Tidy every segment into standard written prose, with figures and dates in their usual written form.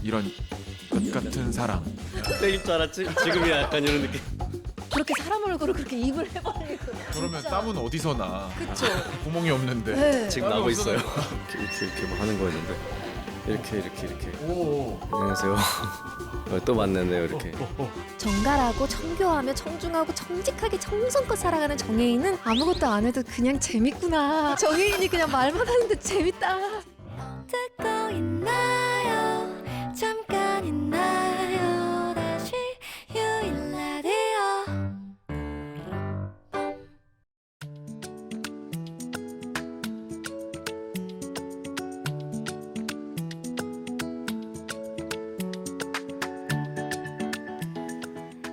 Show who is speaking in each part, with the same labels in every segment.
Speaker 1: 이런 것 같은 사랑.
Speaker 2: 때릴 줄 알았지? 지금이야 약간 이런 느낌.
Speaker 3: 그렇게 사람 얼굴을 그렇게 입을 해버리고.
Speaker 1: 그러면
Speaker 3: 진짜.
Speaker 1: 땀은 어디서 나?
Speaker 3: 그쵸.
Speaker 1: 구멍이 없는데.
Speaker 3: 네.
Speaker 2: 지금
Speaker 1: 땀이
Speaker 2: 나고 있어요.
Speaker 1: 없어서.
Speaker 2: 이렇게 뭐 하는 거였는데 이렇게
Speaker 1: 오.
Speaker 2: 안녕하세요. 또 만났네요 이렇게.
Speaker 3: 정갈하고 정교하며 정중하고 정직하게 정성껏 살아가는 정혜인은 아무것도 안 해도 그냥 재밌구나. 정혜인이 그냥 말만 하는데 재밌다. 듣고 있나요? 잠깐 있나요? 다시 유일 라디오.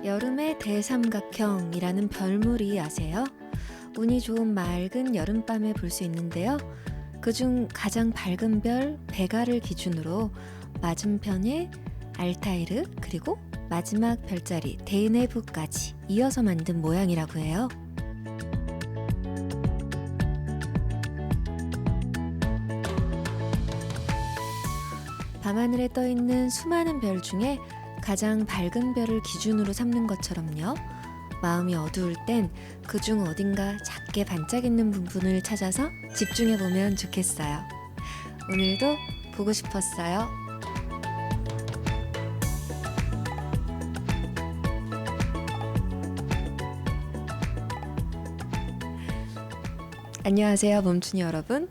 Speaker 3: 여름의 대삼각형이라는 별물이 아세요? 운이 좋은 맑은 여름밤에 볼 수 있는데요. 그중 가장 밝은 별 베가를 기준으로 맞은편에 알타이르 그리고 마지막 별자리 데네브까지 이어서 만든 모양이라고 해요. 밤하늘에 떠있는 수많은 별 중에 가장 밝은 별을 기준으로 삼는 것처럼요. 마음이 어두울 땐 그중 어딘가 작게 반짝이는 부분을 찾아서 집중해보면 좋겠어요. 오늘도 보고 싶었어요. 안녕하세요, 멈춘이 여러분.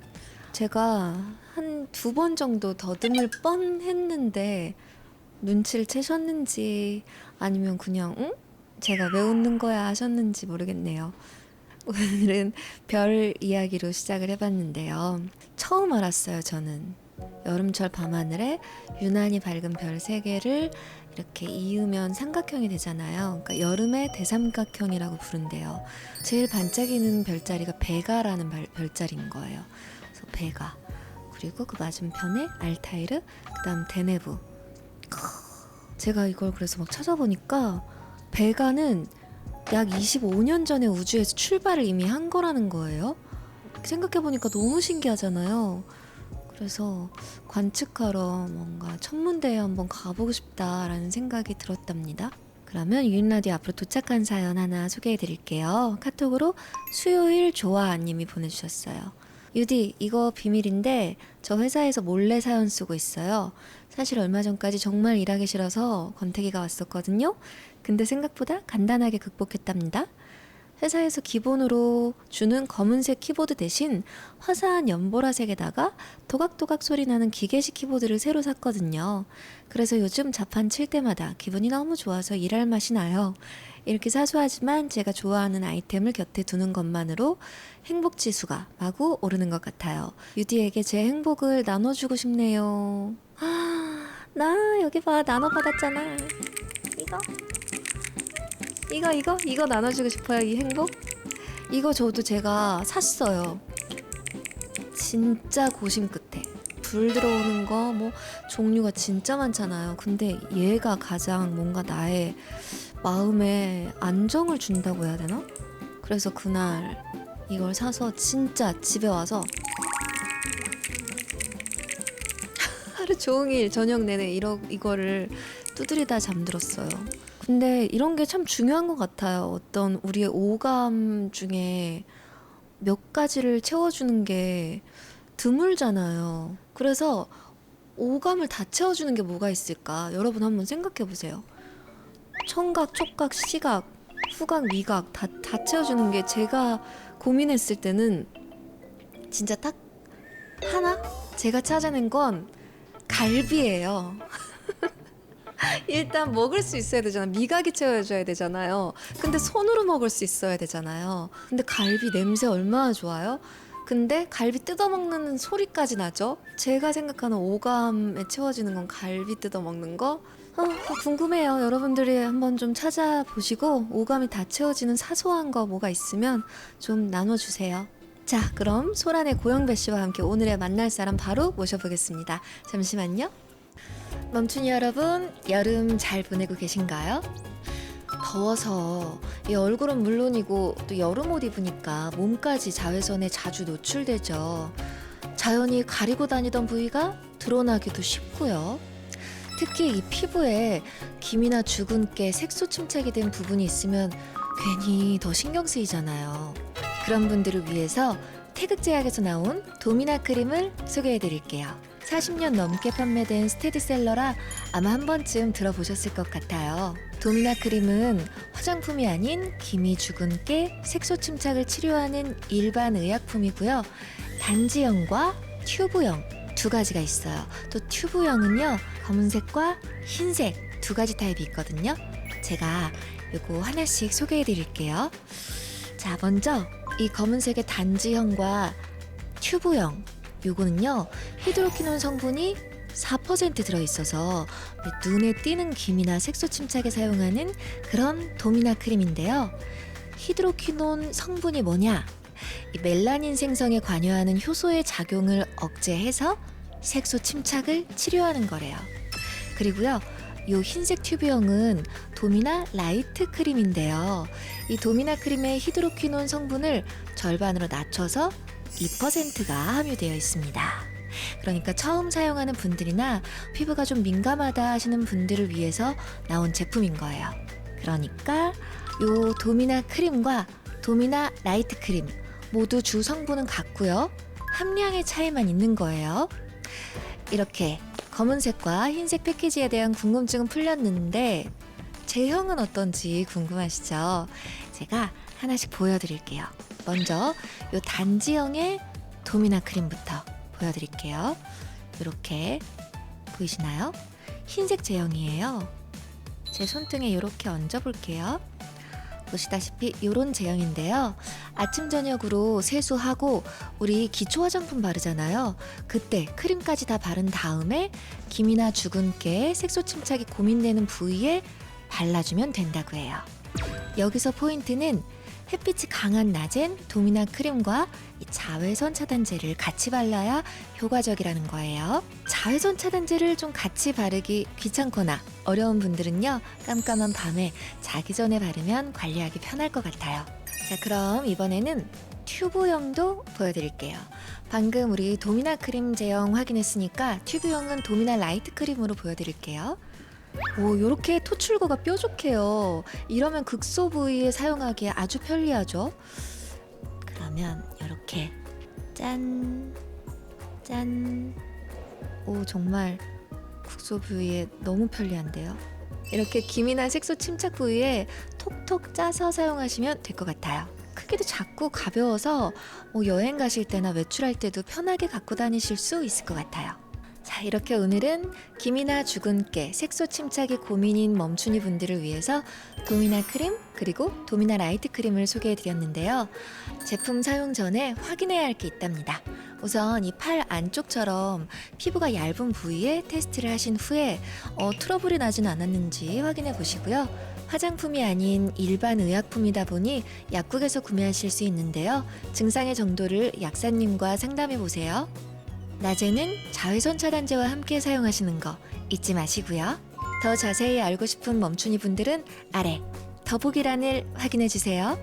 Speaker 3: 제가 한 2번 정도 더듬을 뻔했는데 눈치를 채셨는지 아니면 그냥 응? 제가 왜 웃는 거야 하셨는지 모르겠네요. 오늘은 별 이야기로 시작을 해봤는데요. 처음 알았어요, 저는. 여름철 밤하늘에 유난히 밝은 별 3개를 이렇게 이으면 삼각형이 되잖아요. 그러니까 여름의 대삼각형이라고 부른대요. 제일 반짝이는 별자리가 베가라는 별자리인 거예요. 그래서 베가, 그리고 그 맞은편에 알타이르, 그 다음 데네브. 제가 이걸 그래서 막 찾아보니까 베가는 약 25년 전에 우주에서 출발을 이미 한 거라는 거예요. 생각해보니까 너무 신기하잖아요. 그래서 관측하러 뭔가 천문대에 한번 가보고 싶다라는 생각이 들었답니다. 그러면 유인라디오 앞으로 도착한 사연 하나 소개해드릴게요. 카톡으로 수요일 조아님이 보내주셨어요. 유디, 이거 비밀인데 저 회사에서 몰래 사연 쓰고 있어요. 사실 얼마 전까지 정말 일하기 싫어서 권태기가 왔었거든요. 근데 생각보다 간단하게 극복했답니다. 회사에서 기본으로 주는 검은색 키보드 대신 화사한 연보라색에다가 도각도각 소리 나는 기계식 키보드를 새로 샀거든요. 그래서 요즘 자판 칠 때마다 기분이 너무 좋아서 일할 맛이 나요. 이렇게 사소하지만 제가 좋아하는 아이템을 곁에 두는 것만으로 행복 지수가 마구 오르는 것 같아요. 유디에게 제 행복을 나눠주고 싶네요. 나 여기 봐, 나눠받았잖아. 이거 나눠주고 싶어요, 이 행복. 이거 저도 제가 샀어요. 진짜 고심 끝에. 불 들어오는 거 뭐 종류가 진짜 많잖아요. 근데 얘가 가장 뭔가 나의 마음에 안정을 준다고 해야 되나? 그래서 그날 이걸 사서 진짜 집에 와서 하루 종일 저녁 내내 이거를 두드리다 잠들었어요. 근데 이런 게 참 중요한 것 같아요. 어떤 우리의 오감 중에 몇 가지를 채워주는 게 드물잖아요. 그래서 오감을 다 채워주는 게 뭐가 있을까? 여러분 한번 생각해 보세요. 청각, 촉각, 시각, 후각, 미각 다 채워주는 게 제가 고민했을 때는 진짜 딱 하나? 제가 찾아낸 건 갈비예요. 일단 먹을 수 있어야 되잖아. 미각이 채워줘야 되잖아요. 근데 손으로 먹을 수 있어야 되잖아요. 근데 갈비 냄새 얼마나 좋아요? 근데 갈비 뜯어먹는 소리까지 나죠? 제가 생각하는 오감에 채워지는 건 갈비 뜯어먹는 거? 궁금해요. 여러분들이 한번 좀 찾아보시고 오감이 다 채워지는 사소한 거 뭐가 있으면 좀 나눠주세요. 자, 그럼 소란의 고영배 씨와 함께 오늘의 만날 사람 바로 모셔보겠습니다. 잠시만요. 멈춘이 여러분, 여름 잘 보내고 계신가요? 더워서 이 얼굴은 물론이고 또 여름 옷 입으니까 몸까지 자외선에 자주 노출되죠. 자연히 가리고 다니던 부위가 드러나기도 쉽고요. 특히 이 피부에 김이나 주근깨, 색소 침착이 된 부분이 있으면 괜히 더 신경 쓰이잖아요. 그런 분들을 위해서 태극제약에서 나온 도미나 크림을 소개해 드릴게요. 40년 넘게 판매된 스테디셀러라 아마 한 번쯤 들어보셨을 것 같아요. 도미나 크림은 화장품이 아닌 기미, 주근깨, 색소 침착을 치료하는 일반 의약품이고요. 단지형과 튜브형 두 가지가 있어요. 또 튜브형은요, 검은색과 흰색 두 가지 타입이 있거든요. 제가 요거 하나씩 소개해 드릴게요. 자, 먼저 이 검은색의 단지형과 튜브형 요거는요, 히드로키논 성분이 4% 들어있어서 눈에 띄는 기미나 색소 침착에 사용하는 그런 도미나 크림인데요. 히드로키논 성분이 뭐냐? 이 멜라닌 생성에 관여하는 효소의 작용을 억제해서 색소 침착을 치료하는 거래요. 그리고요, 이 흰색 튜브형은 도미나 라이트 크림인데요. 이 도미나 크림의 히드로퀴논 성분을 절반으로 낮춰서 2%가 함유되어 있습니다. 그러니까 처음 사용하는 분들이나 피부가 좀 민감하다 하시는 분들을 위해서 나온 제품인 거예요. 그러니까 이 도미나 크림과 도미나 라이트 크림 모두 주 성분은 같고요. 함량의 차이만 있는 거예요. 이렇게 검은색과 흰색 패키지에 대한 궁금증은 풀렸는데 제형은 어떤지 궁금하시죠? 제가 하나씩 보여드릴게요. 먼저 이 단지형의 도미나 크림부터 보여드릴게요. 이렇게 보이시나요? 흰색 제형이에요. 제 손등에 이렇게 얹어볼게요. 보시다시피 이런 제형인데요. 아침 저녁으로 세수하고 우리 기초 화장품 바르잖아요. 그때 크림까지 다 바른 다음에 기미나 주근깨, 색소 침착이 고민되는 부위에 발라주면 된다고 해요. 여기서 포인트는 햇빛이 강한 낮엔 도미나 크림과 이 자외선 차단제를 같이 발라야 효과적이라는 거예요. 자외선 차단제를 좀 같이 바르기 귀찮거나 어려운 분들은요, 깜깜한 밤에 자기 전에 바르면 관리하기 편할 것 같아요. 자, 그럼 이번에는 튜브형도 보여드릴게요. 방금 우리 도미나 크림 제형 확인했으니까 튜브형은 도미나 라이트 크림으로 보여드릴게요. 오, 요렇게 토출구가 뾰족해요. 이러면 극소 부위에 사용하기에 아주 편리하죠. 그러면 요렇게 짠, 짠. 오, 정말 극소 부위에 너무 편리한데요. 이렇게 기미나 색소 침착 부위에 톡톡 짜서 사용하시면 될 것 같아요. 크기도 작고 가벼워서 여행 가실 때나 외출할 때도 편하게 갖고 다니실 수 있을 것 같아요. 자, 이렇게 오늘은 기미나 주근깨, 색소 침착이 고민인 멈춘이 분들을 위해서 도미나 크림 그리고 도미나 라이트 크림을 소개해드렸는데요. 제품 사용 전에 확인해야 할 게 있답니다. 우선 이 팔 안쪽처럼 피부가 얇은 부위에 테스트를 하신 후에 트러블이 나진 않았는지 확인해 보시고요. 화장품이 아닌 일반 의약품이다 보니 약국에서 구매하실 수 있는데요. 증상의 정도를 약사님과 상담해 보세요. 낮에는 자외선 차단제와 함께 사용하시는 거 잊지 마시고요. 더 자세히 알고 싶은 멈춘이 분들은 아래 더보기란을 확인해 주세요.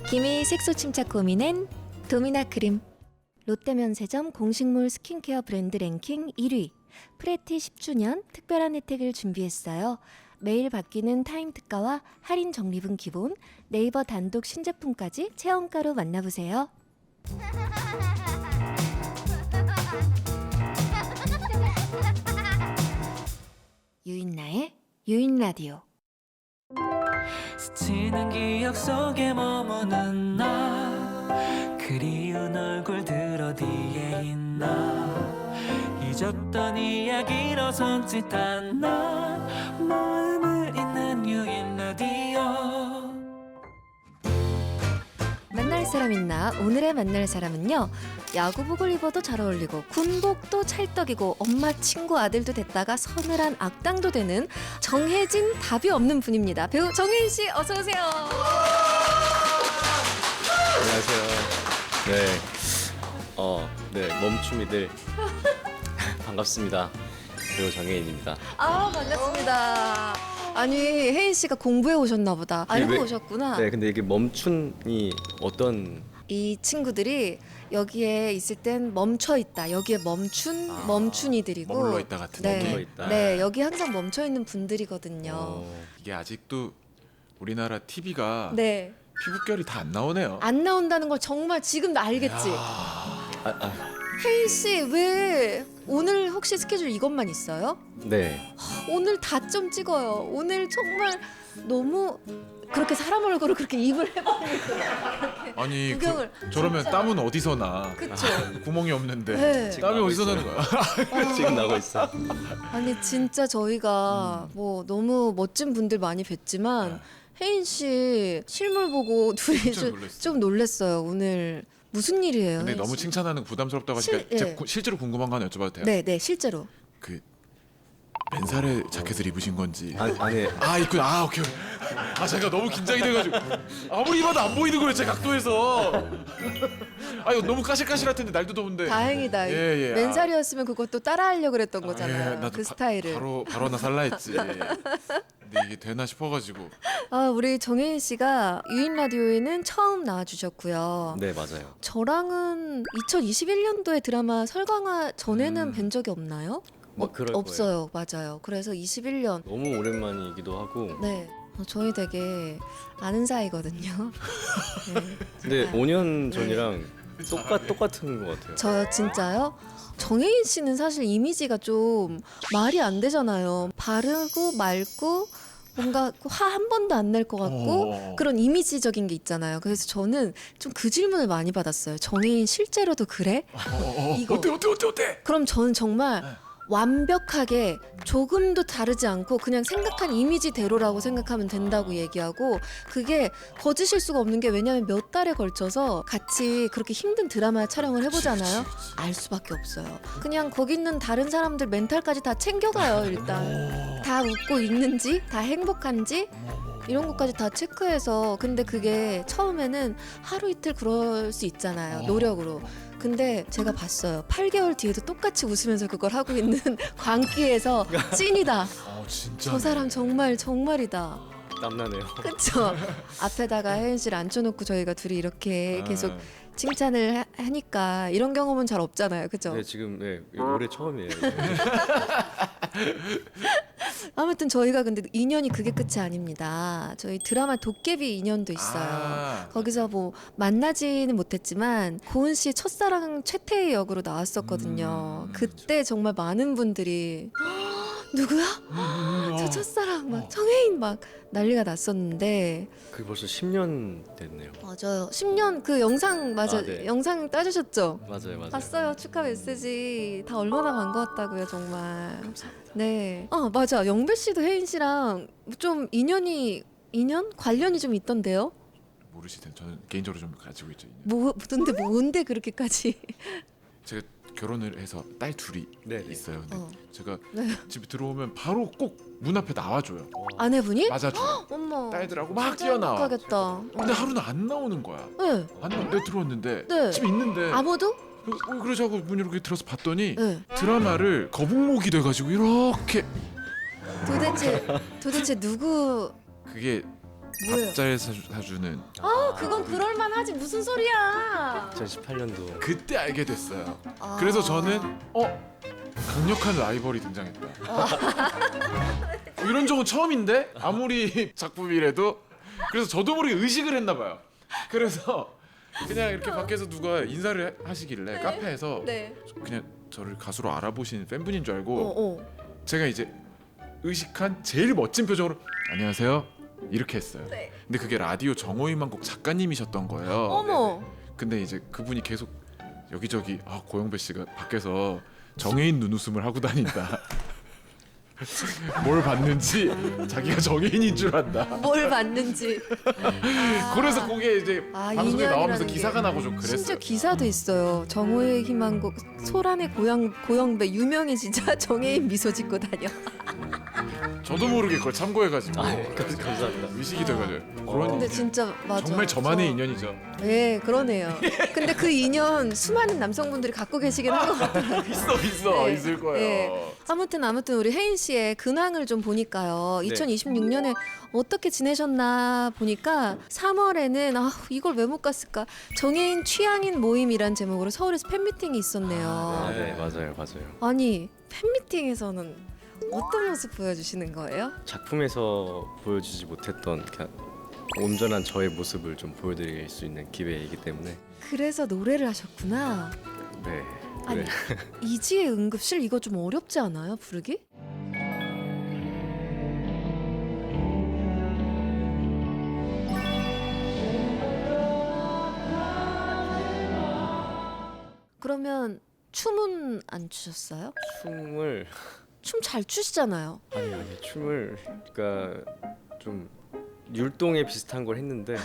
Speaker 3: 기미 색소 침착 고민엔 도미나 크림. 롯데면세점 공식몰 스킨케어 브랜드 랭킹 1위. 프레티 10주년 특별한 혜택을 준비했어요. 매일 바뀌는 타임 특가와 할인 적립은 기본, 네이버 단독 신제품까지 체험가로 만나보세요. 유인나의 유인라디오.
Speaker 4: 스치는 기억 속에 머무는 나, 그리운 얼굴들 어디에 있나, 잊었던 이야기로 손짓한 나, 마음을 잇는 유인라디오.
Speaker 3: 만날 사람 있나? 오늘의 만날 사람은요, 야구복을 입어도 잘 어울리고 군복도 찰떡이고 엄마 친구 아들도 됐다가 서늘한 악당도 되는 정혜진 답이 없는 분입니다. 배우 정혜진 씨 어서 오세요.
Speaker 2: 안녕하세요. 네, 멈춤이들 반갑습니다. 배우 정혜인입니다.
Speaker 3: 아, 반갑습니다. 아니, 혜인 씨가 공부해 오셨나 보다. 알고
Speaker 2: 왜-
Speaker 3: 오셨구나.
Speaker 2: 네, 근데 이게 멈춤이 어떤
Speaker 3: 이 친구들이 여기에 있을 땐 멈춰 있다. 여기에 멈춘이들이고.
Speaker 1: 머물러 있다 같은
Speaker 3: 네.
Speaker 1: 느낌.
Speaker 2: 머물러 있다.
Speaker 3: 네, 여기 항상 멈춰 있는 분들이거든요.
Speaker 1: 이게 아직도 우리나라 TV가
Speaker 3: 네.
Speaker 1: 피부결이 다 안 나오네요.
Speaker 3: 안 나온다는 걸 정말 지금 알겠지? 혜인 씨, 왜 오늘 혹시 스케줄 이것만 있어요?
Speaker 2: 네.
Speaker 3: 오늘 다 좀 찍어요. 오늘 정말 너무 그렇게 사람 얼굴을 그렇게 입을 해버리고
Speaker 1: 아니
Speaker 3: 구경을
Speaker 1: 저러면
Speaker 3: 진짜.
Speaker 1: 땀은 어디서 나?
Speaker 3: 그쵸?
Speaker 1: 구멍이 없는데
Speaker 3: 네.
Speaker 1: 땀이 어디서 나는 거야?
Speaker 2: 지금 나고 있어.
Speaker 3: 아니 진짜 저희가 뭐 너무 멋진 분들 많이 뵀지만 혜인 씨 실물 보고 둘이
Speaker 1: 진짜 놀랐어요.
Speaker 3: 좀 놀랬어요. 오늘 무슨 일이에요?
Speaker 1: 근데
Speaker 3: 혜인
Speaker 1: 너무
Speaker 3: 씨?
Speaker 1: 칭찬하는 거 부담스럽다고 하니까
Speaker 3: 예.
Speaker 1: 제가 실제로 궁금한 거 하나 여쭤봐도 돼요?
Speaker 3: 네, 네, 실제로.
Speaker 1: 그 맨살에 자켓을 입으신 건지.
Speaker 2: 아니
Speaker 1: 아 있구나. 아 오케이. 아 제가 너무 긴장이 돼가지고 아무리 봐도 안 보이는 거예요 제 각도에서. 아 이거 너무 까실까실할 텐데 날도 더운데.
Speaker 3: 다행이다.
Speaker 1: 예, 예.
Speaker 3: 맨살이었으면 그것도 따라하려고 그랬던 거잖아요.
Speaker 1: 예, 나도
Speaker 3: 그 스타일을.
Speaker 1: 바로 나 살라 했지. 근데 이게 되나 싶어가지고.
Speaker 3: 아, 우리 정혜인 씨가 유인 라디오에는 처음 나와주셨고요.
Speaker 2: 네 맞아요.
Speaker 3: 저랑은 2021년도에 드라마 설강화 전에는 뵌 적이 없나요?
Speaker 2: 뭐 그럴 거예요.
Speaker 3: 없어요, 맞아요. 그래서 21년.
Speaker 2: 너무 오랜만이기도 하고.
Speaker 3: 네, 저희 되게 아는 사이거든요. 네.
Speaker 2: 근데 5년 전이랑 똑같은 것 같아요.
Speaker 3: 저 진짜요? 정혜인 씨는 사실 이미지가 좀 말이 안 되잖아요. 바르고 맑고 뭔가 화 한 번도 안 낼 것 같고
Speaker 1: 어.
Speaker 3: 그런 이미지적인 게 있잖아요. 그래서 저는 좀 그 질문을 많이 받았어요. 정혜인 실제로도 그래? 이거.
Speaker 1: 어때?
Speaker 3: 그럼 저는 정말
Speaker 1: 네.
Speaker 3: 완벽하게 조금도 다르지 않고 그냥 생각한 이미지대로라고 생각하면 된다고 얘기하고 그게 거짓일 수가 없는 게 왜냐하면 몇 달에 걸쳐서 같이 그렇게 힘든 드라마 촬영을 해보잖아요. 알 수밖에 없어요. 그냥 거기 있는 다른 사람들 멘탈까지 다 챙겨가요. 일단 다 웃고 있는지 다 행복한지 이런 것까지 다 체크해서 근데 그게 처음에는 하루 이틀 그럴 수 있잖아요. 노력으로. 근데 제가 봤어요. 8개월 뒤에도 똑같이 웃으면서 그걸 하고 있는 광기에서 찐이다.
Speaker 1: 진짜.
Speaker 3: 저 사람 정말이다.
Speaker 2: 땀나네요.
Speaker 3: 그쵸? 앞에다가 혜인 씨를 앉혀놓고 저희가 둘이 이렇게 계속 칭찬을 하니까 이런 경험은 잘 없잖아요. 그죠?
Speaker 2: 네 지금 올해 처음이에요.
Speaker 3: 아무튼 저희가 근데 인연이 그게 끝이 아닙니다. 저희 드라마 도깨비 인연도 있어요. 거기서 뭐 만나지는 못했지만 고은 씨의 첫사랑 최태희 역으로 나왔었거든요. 그때 정말 많은 분들이 누구야? 저 첫사랑 막 정혜인 막 난리가 났었는데
Speaker 2: 그게 벌써 10년 됐네요.
Speaker 3: 맞아요. 10년 그 영상 맞아.
Speaker 2: 네.
Speaker 3: 영상 따주셨죠?
Speaker 2: 맞아요.
Speaker 3: 봤어요. 축하 메시지 다 얼마나 반가웠다고요, 정말. 네. 맞아. 영배 씨도 혜인 씨랑 좀 인연 관련이 좀 있던데요?
Speaker 1: 모르시든 저는 개인적으로 좀 가지고 있죠. 인연.
Speaker 3: 근데 뭔데 그렇게까지?
Speaker 1: 제가 결혼을 해서 딸 둘이
Speaker 2: 네.
Speaker 1: 있어요. 근데 제가
Speaker 3: 네.
Speaker 1: 집에 들어오면 바로 꼭 문 앞에 나와줘요.
Speaker 3: 아내분이?
Speaker 1: 맞아줘요.
Speaker 3: 어머.
Speaker 1: 딸들하고 막
Speaker 3: 진짜
Speaker 1: 뛰어나와.
Speaker 3: 행복하겠다.
Speaker 1: 근데 하루는 안 나오는 거야.
Speaker 3: 네.
Speaker 1: 안 나와. 내가 들어왔는데
Speaker 3: 네.
Speaker 1: 집에 있는데
Speaker 3: 아무도?
Speaker 1: 그러자고 문 이렇게 들어서 봤더니
Speaker 3: 네.
Speaker 1: 드라마를 거북목이 돼가지고 이렇게
Speaker 3: 도대체 누구?
Speaker 1: 그게
Speaker 3: 뭐예요?
Speaker 1: 밥잘 사주는
Speaker 3: 그건 그럴만하지 무슨 소리야?
Speaker 2: 2018년도
Speaker 1: 그때 알게 됐어요. 그래서 저는 강력한 라이벌이 등장했다. 이런 적은 처음인데 아무리 작품이라도 그래서 저도 모르게 의식을 했나 봐요. 그래서 그냥 이렇게 밖에서 누가 인사를 하시길래 카페에서
Speaker 3: 네.
Speaker 1: 그냥 저를 가수로 알아보시는 팬분인 줄 알고 제가 이제 의식한 제일 멋진 표정으로 안녕하세요 이렇게 했어요.
Speaker 3: 네.
Speaker 1: 근데 그게 라디오 정호희만곡 작가님이셨던 거예요.
Speaker 3: 어머.
Speaker 1: 근데 이제 그분이 계속 여기저기 고영배 씨가 밖에서 정혜인 눈웃음을 하고 다닌다. 뭘 봤는지 자기가 정혜인인 줄 안다.
Speaker 3: 뭘 봤는지.
Speaker 1: 그래서 그게 이제 방송에
Speaker 3: 인연이라는
Speaker 1: 나오면서
Speaker 3: 게.
Speaker 1: 기사가 나고 좀 그랬어요.
Speaker 3: 심지어 기사도 있어요. 정호의 희망곡 소란의 고영배 유명해 진짜 정혜인 미소 짓고 다녀.
Speaker 1: 저도 모르게 그걸 참고해가지고
Speaker 2: 감사합니다.
Speaker 1: 의식이 돼가지고 그런
Speaker 3: 근데 진짜 맞아.
Speaker 1: 정말 저만의 인연이죠.
Speaker 3: 네, 그러네요. 근데 그 인연 수많은 남성분들이 갖고 계시긴 한 것 같아요.
Speaker 1: 있어
Speaker 3: 네.
Speaker 1: 있을 거예요.
Speaker 3: 네. 아무튼 우리 혜인 씨의 근황을 좀 보니까요.
Speaker 2: 네.
Speaker 3: 2026년에 어떻게 지내셨나 보니까 3월에는 이걸 왜 못 갔을까? 정해인 취향인 모임이란 제목으로 서울에서 팬미팅이 있었네요.
Speaker 2: 네, 맞아요.
Speaker 3: 아니 팬미팅에서는 어떤 모습 보여주시는 거예요?
Speaker 2: 작품에서 보여주지 못했던 그냥 온전한 저의 모습을 좀 보여드릴 수 있는 기회이기 때문에
Speaker 3: 그래서 노래를 하셨구나.
Speaker 2: 네.
Speaker 3: 아니
Speaker 2: 네.
Speaker 3: 이지의 응급실 이거 좀 어렵지 않아요 부르기? 그러면 춤은 안 추셨어요?
Speaker 2: 춤을
Speaker 3: 춤 잘 추시잖아요.
Speaker 2: 아니 춤을 그러니까 좀 율동에 비슷한 걸 했는데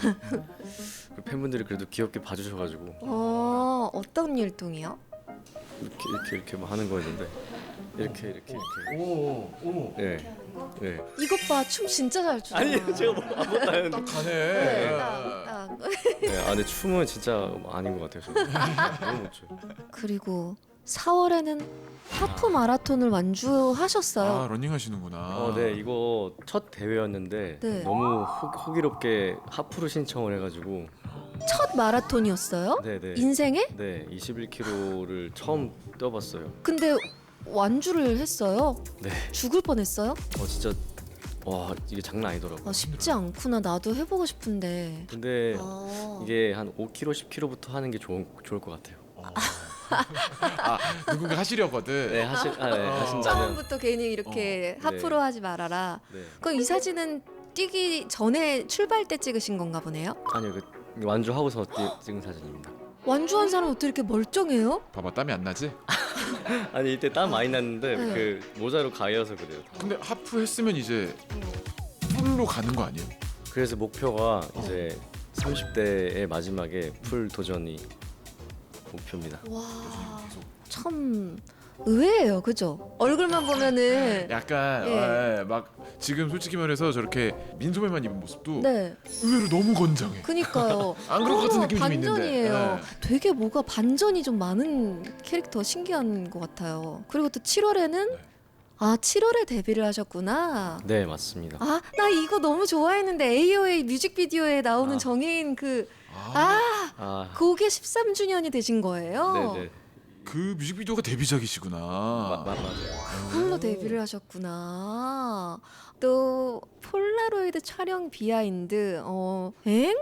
Speaker 2: 그 팬분들이 그래도 귀엽게 봐주셔가지고
Speaker 3: 어떤 율동이요?
Speaker 2: 이렇게 뭐 하는 거였는데 이렇게
Speaker 1: 오.
Speaker 2: 네. 네.
Speaker 3: 이것 봐, 춤 진짜 잘 추잖아.
Speaker 2: 아니 제가 뭐 아무것도 안 했는데
Speaker 1: 딱 가네.
Speaker 3: 네, 딱.
Speaker 2: 네, 근데 춤은 진짜 아닌 것 같아요 저는. 너무 못 춰요.
Speaker 3: 그리고 4월에는 하프 마라톤을 완주하셨어요.
Speaker 1: 아 러닝 하시는구나.
Speaker 2: 네 이거 첫 대회였는데
Speaker 3: 네.
Speaker 2: 너무 호기롭게 하프로 신청을 해가지고
Speaker 3: 첫 마라톤이었어요?
Speaker 2: 네네
Speaker 3: 인생에?
Speaker 2: 네 21km를 처음 뛰어봤어요.
Speaker 3: 근데 완주를 했어요?
Speaker 2: 네.
Speaker 3: 죽을 뻔했어요?
Speaker 2: 진짜 와 이게 장난 아니더라고.
Speaker 3: 쉽지 않구나. 나도 해보고 싶은데.
Speaker 2: 근데
Speaker 3: 아.
Speaker 2: 이게 한 5km, 10km부터 하는 게 좋을 것 같아요.
Speaker 1: 누군가 하시려거든.
Speaker 2: 네 하신다면.
Speaker 3: 처음부터 괜히 이렇게 하프로 하지 말아라.
Speaker 2: 네.
Speaker 3: 그럼 이 사진은 뛰기 전에 출발 때 찍으신 건가 보네요?
Speaker 2: 아니요 그 완주하고서 찍은 사진입니다.
Speaker 3: 완주한 사람 어떻게 이렇게 멀쩡해요?
Speaker 1: 봐봐 땀이 안 나지?
Speaker 2: 아니 이때 땀 많이 났는데
Speaker 3: 네.
Speaker 2: 그 모자로 가려서 그래요.
Speaker 1: 근데 하프 했으면 이제 풀로 가는 거 아니에요?
Speaker 2: 그래서 목표가 이제 30대의 마지막에 풀 도전이 목표입니다.
Speaker 3: 와, 참 의외예요, 그죠? 얼굴만 보면은
Speaker 1: 약간
Speaker 3: 네.
Speaker 1: 막 지금 솔직히 말해서 저렇게 민소매만 입은 모습도
Speaker 3: 네,
Speaker 1: 의외로 너무 건장해.
Speaker 3: 그니까요.
Speaker 1: 안 그럴 것 같은 느낌이 좀 있는데.
Speaker 3: 반전이에요.
Speaker 1: 네.
Speaker 3: 되게 뭐가 반전이 좀 많은 캐릭터 신기한 것 같아요. 그리고 또 7월에는
Speaker 1: 네.
Speaker 3: 7월에 데뷔를 하셨구나.
Speaker 2: 네 맞습니다.
Speaker 3: 나 이거 너무 좋아했는데 AOA 뮤직비디오에 나오는
Speaker 2: 아.
Speaker 3: 정해인 그
Speaker 2: 아
Speaker 3: 그게 13주년이 되신 거예요.
Speaker 2: 네네
Speaker 1: 그 뮤직비디오가 데뷔작이시구나.
Speaker 2: 맞아요.
Speaker 3: 그걸로 데뷔를 하셨구나. 또 폴라로이드 촬영 비하인드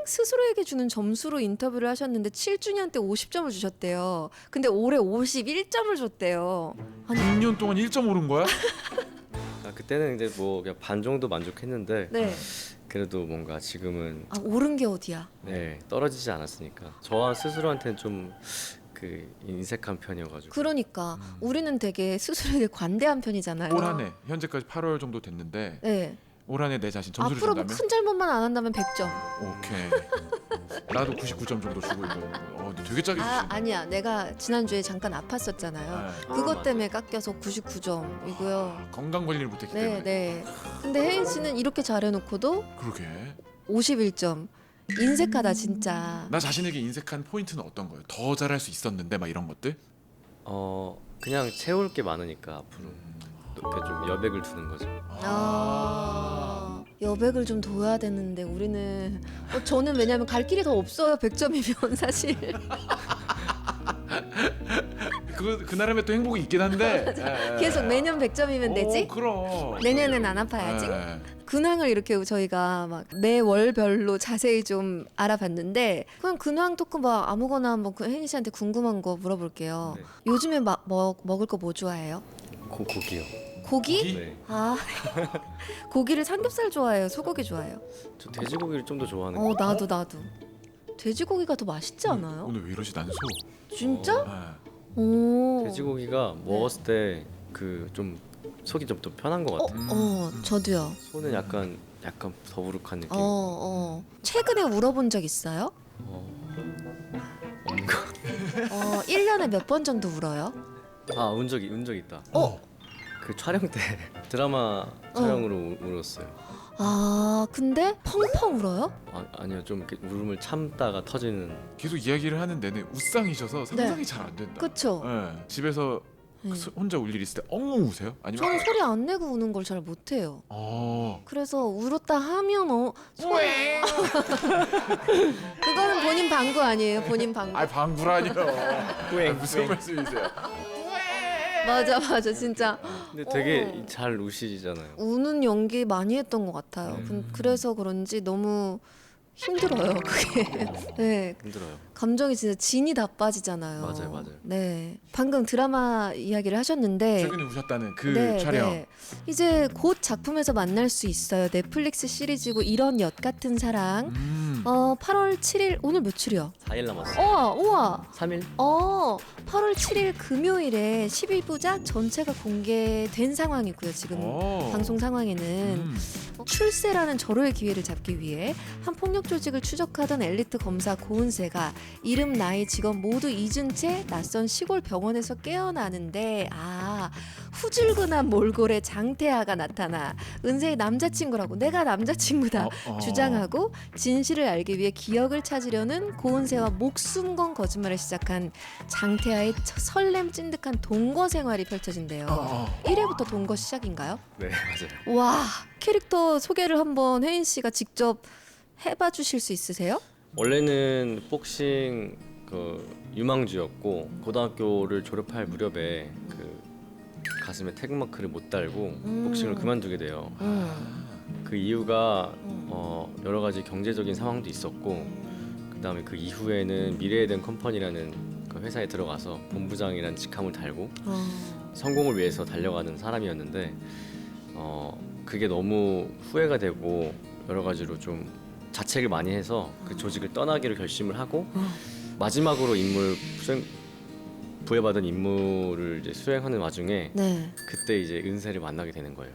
Speaker 3: 스스로에게 주는 점수로 인터뷰를 하셨는데 7주년 때 50점을 주셨대요. 근데 올해 51점을 줬대요. 아니
Speaker 1: 6년 동안 1점 오른 거야?
Speaker 2: 그때는 이제 뭐 그냥 반 정도 만족했는데
Speaker 3: 네.
Speaker 2: 그래도 뭔가 지금은
Speaker 3: 오른 게 어디야?
Speaker 2: 떨어지지 않았으니까 저와 스스로한테는 좀 그 인색한 편이어가지고
Speaker 3: 그러니까 우리는 되게 스스로에게 관대한 편이잖아요.
Speaker 1: 올 한해 현재까지 8월 정도 됐는데
Speaker 3: 네.
Speaker 1: 올 한해 내 자신 점수를
Speaker 3: 앞으로 뭐
Speaker 1: 준다면
Speaker 3: 큰 잘못만 안 한다면 100점.
Speaker 1: 오케이. 나도 99점 정도 주고 이거. 근데 되게 짜게 주시네.
Speaker 3: 아니야. 내가 지난주에 잠깐 아팠었잖아요.
Speaker 1: 네.
Speaker 3: 그것 때문에 깎여서 99점이고요.
Speaker 1: 건강 관리를 못했기
Speaker 3: 네,
Speaker 1: 때문에.
Speaker 3: 네. 근데 혜인 씨는 이렇게 잘해놓고도
Speaker 1: 그러게.
Speaker 3: 51점. 인색하다 진짜.
Speaker 1: 나 자신에게 인색한 포인트는 어떤 거예요? 더 잘할 수 있었는데 막 이런 것들?
Speaker 2: 그냥 채울 게 많으니까 앞으로 이렇게 좀 여백을 두는 거죠.
Speaker 3: 여백을 좀 둬야 되는데 우리는 저는 왜냐면 갈 길이 더 없어요. 100점이면 사실.
Speaker 1: 그 나름의 또 행복이 있긴 한데.
Speaker 3: 계속 매년 100점이면 되지?
Speaker 1: 그럼.
Speaker 3: 내년엔 안 아파야지.
Speaker 1: 예.
Speaker 3: 근황을 이렇게 저희가 막 매월별로 자세히 좀 알아봤는데 그냥 근황 토크 뭐 아무거나 그 혜인 씨한테 궁금한 거 물어볼게요.
Speaker 2: 네.
Speaker 3: 요즘에 먹을 거 뭐 좋아해요?
Speaker 2: 고기요.
Speaker 3: 고기?
Speaker 2: 네.
Speaker 3: 고기를 삼겹살 좋아해요? 소고기 좋아해요?
Speaker 2: 저 돼지고기를 좀 더 좋아하는 거.
Speaker 3: 나도. 돼지고기가 더 맛있지 않아요?
Speaker 1: 오늘 왜 이러지? 난 소.
Speaker 3: 진짜?
Speaker 1: 예.
Speaker 3: 오.
Speaker 2: 돼지고기가 먹었을 때 그 좀 속이 좀 더 편한 것 같아요.
Speaker 3: 저도요.
Speaker 2: 소는 약간 더부룩한 느낌.
Speaker 3: 최근에 울어본 적 있어요?
Speaker 2: 없는 거.
Speaker 3: 1년에 몇 번 정도 울어요?
Speaker 2: 운 적이 있다. 그 촬영 때 드라마 촬영으로 울었어요.
Speaker 3: 아 근데 펑펑 울어요?
Speaker 2: 아니요, 좀 이렇게 울음을 참다가 터지는.
Speaker 1: 계속 이야기를 하는 내내 웃상이셔서 상상이 잘 안 된다.
Speaker 3: 그쵸?
Speaker 1: 네. 집에서
Speaker 3: 네.
Speaker 1: 혼자 울 일 있을 때 엉엉 우세요? 아니면
Speaker 3: 저는 소리 안 내고 우는 걸 잘 못해요. 그래서 울었다 하면 소리 그거는 본인 방구 아니에요? 본인 방구.
Speaker 1: 아 방구라니요.
Speaker 2: 후행,
Speaker 1: 무슨
Speaker 2: 후행.
Speaker 1: 말씀이세요?
Speaker 3: 맞아 진짜
Speaker 2: 근데 되게 잘 우시잖아요.
Speaker 3: 우는 연기 많이 했던 것 같아요. 그래서 그런지 너무 힘들어요 그게. 네,
Speaker 2: 힘들어요.
Speaker 3: 감정이 진짜 진이 다 빠지잖아요.
Speaker 2: 맞아요.
Speaker 3: 네, 방금 드라마 이야기를 하셨는데
Speaker 1: 최근에 우셨다는 그
Speaker 3: 네,
Speaker 1: 촬영.
Speaker 3: 네. 이제 곧 작품에서 만날 수 있어요. 넷플릭스 시리즈고 이런 엿 같은 사랑. 8월 7일 오늘 며칠이요?
Speaker 2: 4일 남았어요.
Speaker 3: 우와.
Speaker 2: 3일?
Speaker 3: 8월 7일 금요일에 12부작 전체가 공개된 상황이고요. 지금 방송 상황에는 출세라는 절호의 기회를 잡기 위해 한 폭력 조직을 추적하던 엘리트 검사 고은세가 이름, 나이, 직업 모두 잊은 채 낯선 시골 병원에서 깨어나는데 후줄근한 몰골의 장태하가 나타나 은세의 남자친구라고 내가 남자친구다 주장하고 진실을 알기 위해 기억을 찾으려는 고은세와 목숨 건 거짓말을 시작한 장태하의 설렘 찐득한 동거 생활이 펼쳐진대요. 1회부터 동거 시작인가요?
Speaker 2: 네, 맞아요.
Speaker 3: 와, 캐릭터 소개를 한번 혜인 씨가 직접 해봐 주실 수 있으세요?
Speaker 2: 원래는 복싱 유망주였고 고등학교를 졸업할 무렵에 그 가슴에 태극마크를 못 달고 복싱을 그만두게 돼요. 그 이유가 여러 가지 경제적인 상황도 있었고 그다음에 그 이후에는 미래에덴 컴퍼니라는 그 회사에 들어가서 본부장이라는 직함을 달고 성공을 위해서 달려가는 사람이었는데 그게 너무 후회가 되고 여러 가지로 좀 자책을 많이 해서 그 조직을 떠나기로 결심을 하고 마지막으로 부여받은 임무를 이제 수행하는 와중에
Speaker 3: 네.
Speaker 2: 그때 이제 은세를 만나게 되는 거예요.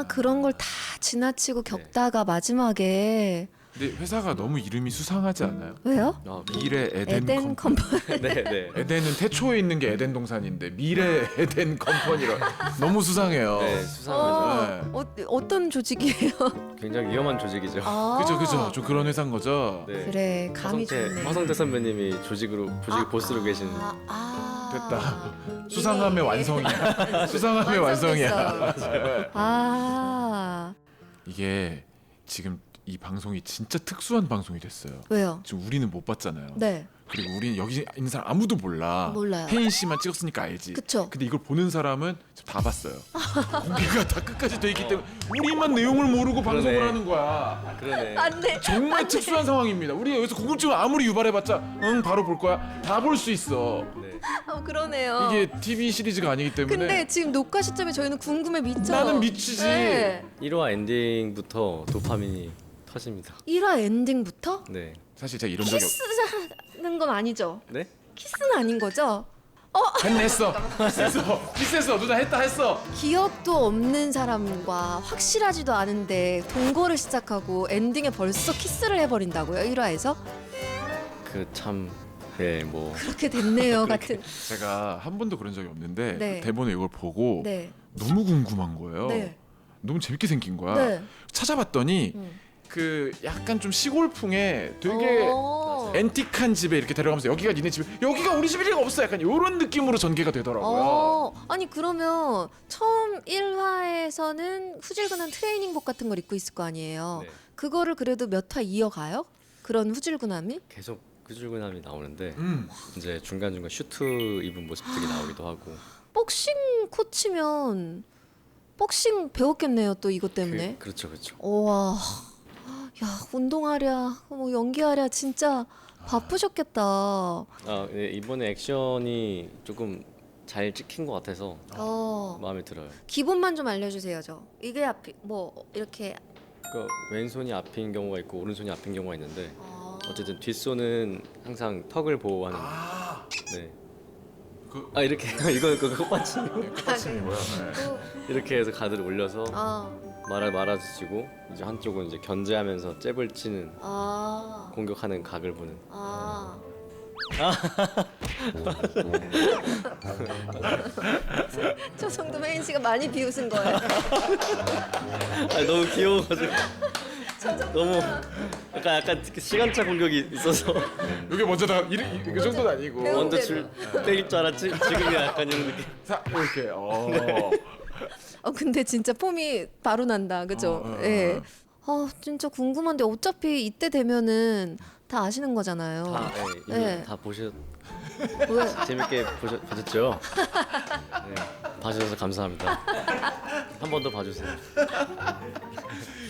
Speaker 3: 그런 걸 다 지나치고 겪다가 마지막에
Speaker 1: 근데 회사가 너무 이름이 수상하지 않아요?
Speaker 3: 왜요?
Speaker 1: 미래 에덴
Speaker 3: 에덴 컴퍼니.
Speaker 2: 네.
Speaker 1: 에덴은 태초에 있는 게 에덴 동산인데 미래 에덴 컴퍼니라 너무 수상해요.
Speaker 2: 네, 수상하죠.
Speaker 3: 어떤 조직이에요?
Speaker 2: 굉장히 위험한 조직이죠.
Speaker 1: 그죠. 좀 그런 회사인 거죠.
Speaker 2: 네.
Speaker 3: 그래, 감이 좋네.
Speaker 2: 화성태 선배님이 조직 보스로 계신.
Speaker 1: 됐다. 수상함의 완성이야. 수상함의 완성이야. 이게 지금 이 방송이 진짜 특수한 방송이 됐어요.
Speaker 3: 왜요?
Speaker 1: 지금 우리는 못 봤잖아요.
Speaker 3: 네.
Speaker 1: 그리고 우리는 여기 있는 사람 아무도 몰라요. 혜인 씨만 찍었으니까 알지.
Speaker 3: 그쵸.
Speaker 1: 근데 이걸 보는 사람은 지금 다 봤어요. 공개가 다 끝까지 돼 있기 때문에 우리만 내용을 모르고 방송을 하는 거야.
Speaker 2: 그러네.
Speaker 3: 안 돼.
Speaker 1: 정말 특수한 상황입니다. 우리 여기서 궁금증을 아무리 유발해봤자 바로 볼 거야. 다 볼 수 있어.
Speaker 2: 네.
Speaker 3: 그러네요.
Speaker 1: 이게 TV 시리즈가 아니기 때문에.
Speaker 3: 근데 지금 녹화 시점에 저희는 궁금해 미쳐.
Speaker 1: 나는 미치지.
Speaker 3: 네.
Speaker 2: 1화 엔딩부터 도파민이 터집니다.
Speaker 3: 1화 엔딩부터?
Speaker 2: 네.
Speaker 1: 사실 제가 이런 적이
Speaker 3: 키스하는 건 아니죠?
Speaker 2: 네?
Speaker 3: 키스는 아닌 거죠?
Speaker 1: 했어. 키스했어. 누나 했어.
Speaker 3: 기억도 없는 사람과 확실하지도 않은데 동거를 시작하고 엔딩에 벌써 키스를 해버린다고요? 1화에서?
Speaker 2: 네, 뭐
Speaker 3: 그렇게 됐네요 같은.
Speaker 1: 제가 한 번도 그런 적이 없는데
Speaker 3: 네.
Speaker 1: 그 대본에 이걸 보고
Speaker 3: 네.
Speaker 1: 너무 궁금한 거예요.
Speaker 3: 네.
Speaker 1: 너무 재밌게 생긴 거야.
Speaker 3: 네.
Speaker 1: 찾아봤더니 그 약간 좀 시골풍에 되게 앤틱한 집에 이렇게 데려가면서 여기가 니네 집, 여기가 우리 집일 리가 없어. 약간 이런 느낌으로 전개가 되더라고요.
Speaker 3: 아니 그러면 처음 1화에서는 후질근한 트레이닝복 같은 걸 입고 있을 거 아니에요.
Speaker 2: 네.
Speaker 3: 그거를 그래도 몇 화 이어가요? 그런 후질근함이?
Speaker 2: 계속 끄줄근함이 나오는데 이제 중간중간 슈트 입은 모습들이 나오기도 하고.
Speaker 3: 복싱 코치면 복싱 배웠겠네요 또 이것 때문에.
Speaker 2: 그렇죠.
Speaker 3: 와, 야 운동하랴 뭐 연기하랴 진짜 바쁘셨겠다.
Speaker 2: 네, 이번에 액션이 조금 잘 찍힌 것 같아서 마음에 들어요.
Speaker 3: 기본만 좀 알려주세요. 이게 뭐 이렇게
Speaker 2: 그러니까 왼손이 앞인 경우가 있고 오른손이 앞인 경우가 있는데 어쨌든 뒷손은 항상 턱을 보호하는. 네. 이렇게 이거 끝받침.
Speaker 1: 끝받침이 뭐야?
Speaker 2: 이렇게 해서 가드를 올려서 말아주시고 이제 한쪽은 이제 견제하면서 잽을 치는 공격하는 각을 보는.
Speaker 3: 저 정도면 혜인 씨가 많이 비웃은 거예요.
Speaker 2: 아니, 너무 귀여워가지고 너무 약간 시간차 공격이 있어서
Speaker 1: 이게 먼저 이 정도는 아니고.
Speaker 3: 배운
Speaker 2: 먼저
Speaker 3: 대로.
Speaker 2: 때릴 줄 알았지. 지금이 약간 이런 느낌.
Speaker 1: 자 이렇게.
Speaker 3: 근데 진짜 폼이 바로 난다, 그죠? 예. 진짜 궁금한데 어차피 이때 되면은 다 아시는 거잖아요.
Speaker 2: 다 이미
Speaker 3: 네.
Speaker 2: 다 보셨.
Speaker 3: 왜?
Speaker 2: 재밌게 보셨죠? 네, 봐주셔서 감사합니다. 한 번 더 봐주세요.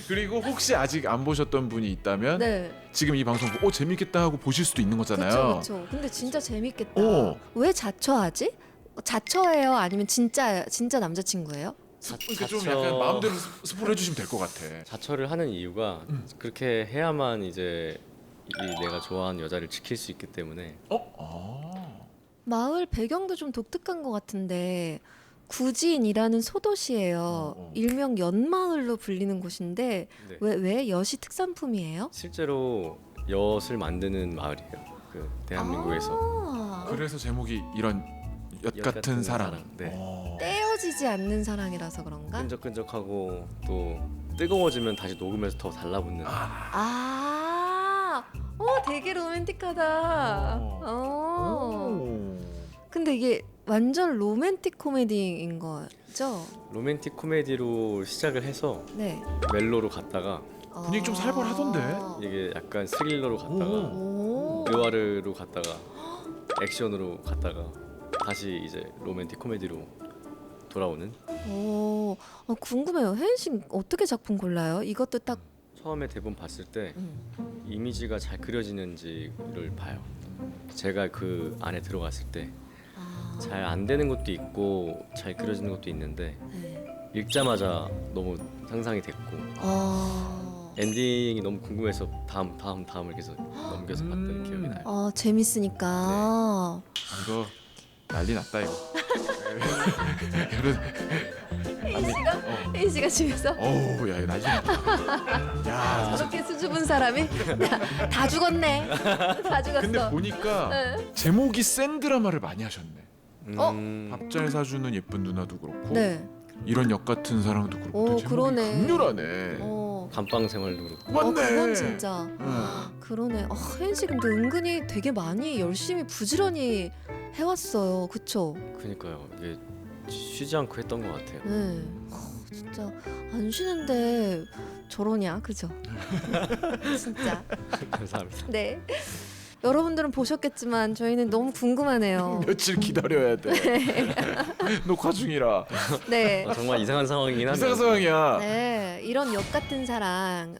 Speaker 1: 그리고 혹시 아직 안 보셨던 분이 있다면
Speaker 3: 네.
Speaker 1: 지금 이 방송 보고 재밌겠다 하고 보실 수도 있는 거잖아요.
Speaker 3: 그렇죠. 근데 진짜 재밌겠다.
Speaker 1: 오.
Speaker 3: 왜 자처하지? 자처예요? 아니면 진짜 남자친구예요?
Speaker 1: 이렇게 좀 약간 마음대로 스포를 해주시면 될 것 같아.
Speaker 2: 자처를 하는 이유가 그렇게 해야만 이제 이 내가 좋아하는 여자를 지킬 수 있기 때문에.
Speaker 3: 마을 배경도 좀 독특한 것 같은데 구진이라는 소도시예요. 일명 연마을로 불리는 곳인데
Speaker 2: 네.
Speaker 3: 왜 엿이 특산품이에요?
Speaker 2: 실제로 엿을 만드는 마을이에요. 그 대한민국에서.
Speaker 1: 그래서 제목이 이런 엿
Speaker 2: 엿
Speaker 1: 같은
Speaker 2: 같은
Speaker 1: 사랑.
Speaker 2: 사랑. 네.
Speaker 3: 떼어지지 않는 사랑이라서 그런가?
Speaker 2: 끈적끈적하고 또 뜨거워지면 다시 녹으면서 더 달라붙는.
Speaker 3: 되게 로맨틱하다. 근데 이게 완전 로맨틱 코미디인 거죠?
Speaker 2: 로맨틱 코미디로 시작을 해서
Speaker 3: 네.
Speaker 2: 멜로로 갔다가
Speaker 1: 분위기 좀 살벌하던데?
Speaker 2: 이게 약간 스릴러로 갔다가
Speaker 3: 오.
Speaker 2: 느와르로 갔다가 액션으로 갔다가 다시 이제 로맨틱 코미디로 돌아오는.
Speaker 3: 오. 궁금해요. 혜인 씨 어떻게 작품 골라요? 이것도 딱
Speaker 2: 처음에 대본 봤을 때 이미지가 잘 그려지는지를 봐요. 제가 그 안에 들어갔을 때 잘 안 되는 것도 있고 잘 그려지는 것도 있는데
Speaker 3: 네.
Speaker 2: 읽자마자 너무 상상이 됐고 엔딩이 너무 궁금해서 다음을 계속 넘겨서 봤던 기억이 나요.
Speaker 3: 재밌으니까.
Speaker 1: 이거 난리 났다 이거.
Speaker 3: 혜인 씨가 집에서
Speaker 1: 어우 야 이거 난리 났다. 야
Speaker 3: 저렇게 수줍은 사람이 다 죽었네. 다 죽었어.
Speaker 1: 근데 보니까
Speaker 3: 네.
Speaker 1: 제목이 센 드라마를 많이 하셨네.
Speaker 2: 음,
Speaker 1: 밥 잘 사주는 예쁜 누나도 그렇고
Speaker 3: 네.
Speaker 1: 이런 역 같은 사랑도 그렇고
Speaker 3: 오,
Speaker 1: 제목이
Speaker 3: 그러네.
Speaker 1: 강렬하네.
Speaker 2: 감방 생활도 그렇고.
Speaker 1: 맞네.
Speaker 3: 그건 진짜.
Speaker 1: 응.
Speaker 3: 그러네. 혜인 씨 근데 은근히 되게 많이 열심히 부지런히 해왔어요. 그쵸?
Speaker 2: 그러니까요. 이게 쉬지 않고 했던 것 같아요.
Speaker 3: 네. 진짜 안 쉬는데 저러냐, 그죠? 진짜.
Speaker 2: 감사합니다.
Speaker 3: 네. 여러분들은 보셨겠지만 저희는 너무 궁금하네요.
Speaker 1: 며칠 기다려야 돼. 녹화 중이라.
Speaker 3: 네.
Speaker 2: 정말 이상한 상황이긴 한데.
Speaker 1: 이상한 상황이야.
Speaker 3: 네, 이런 역 같은 사랑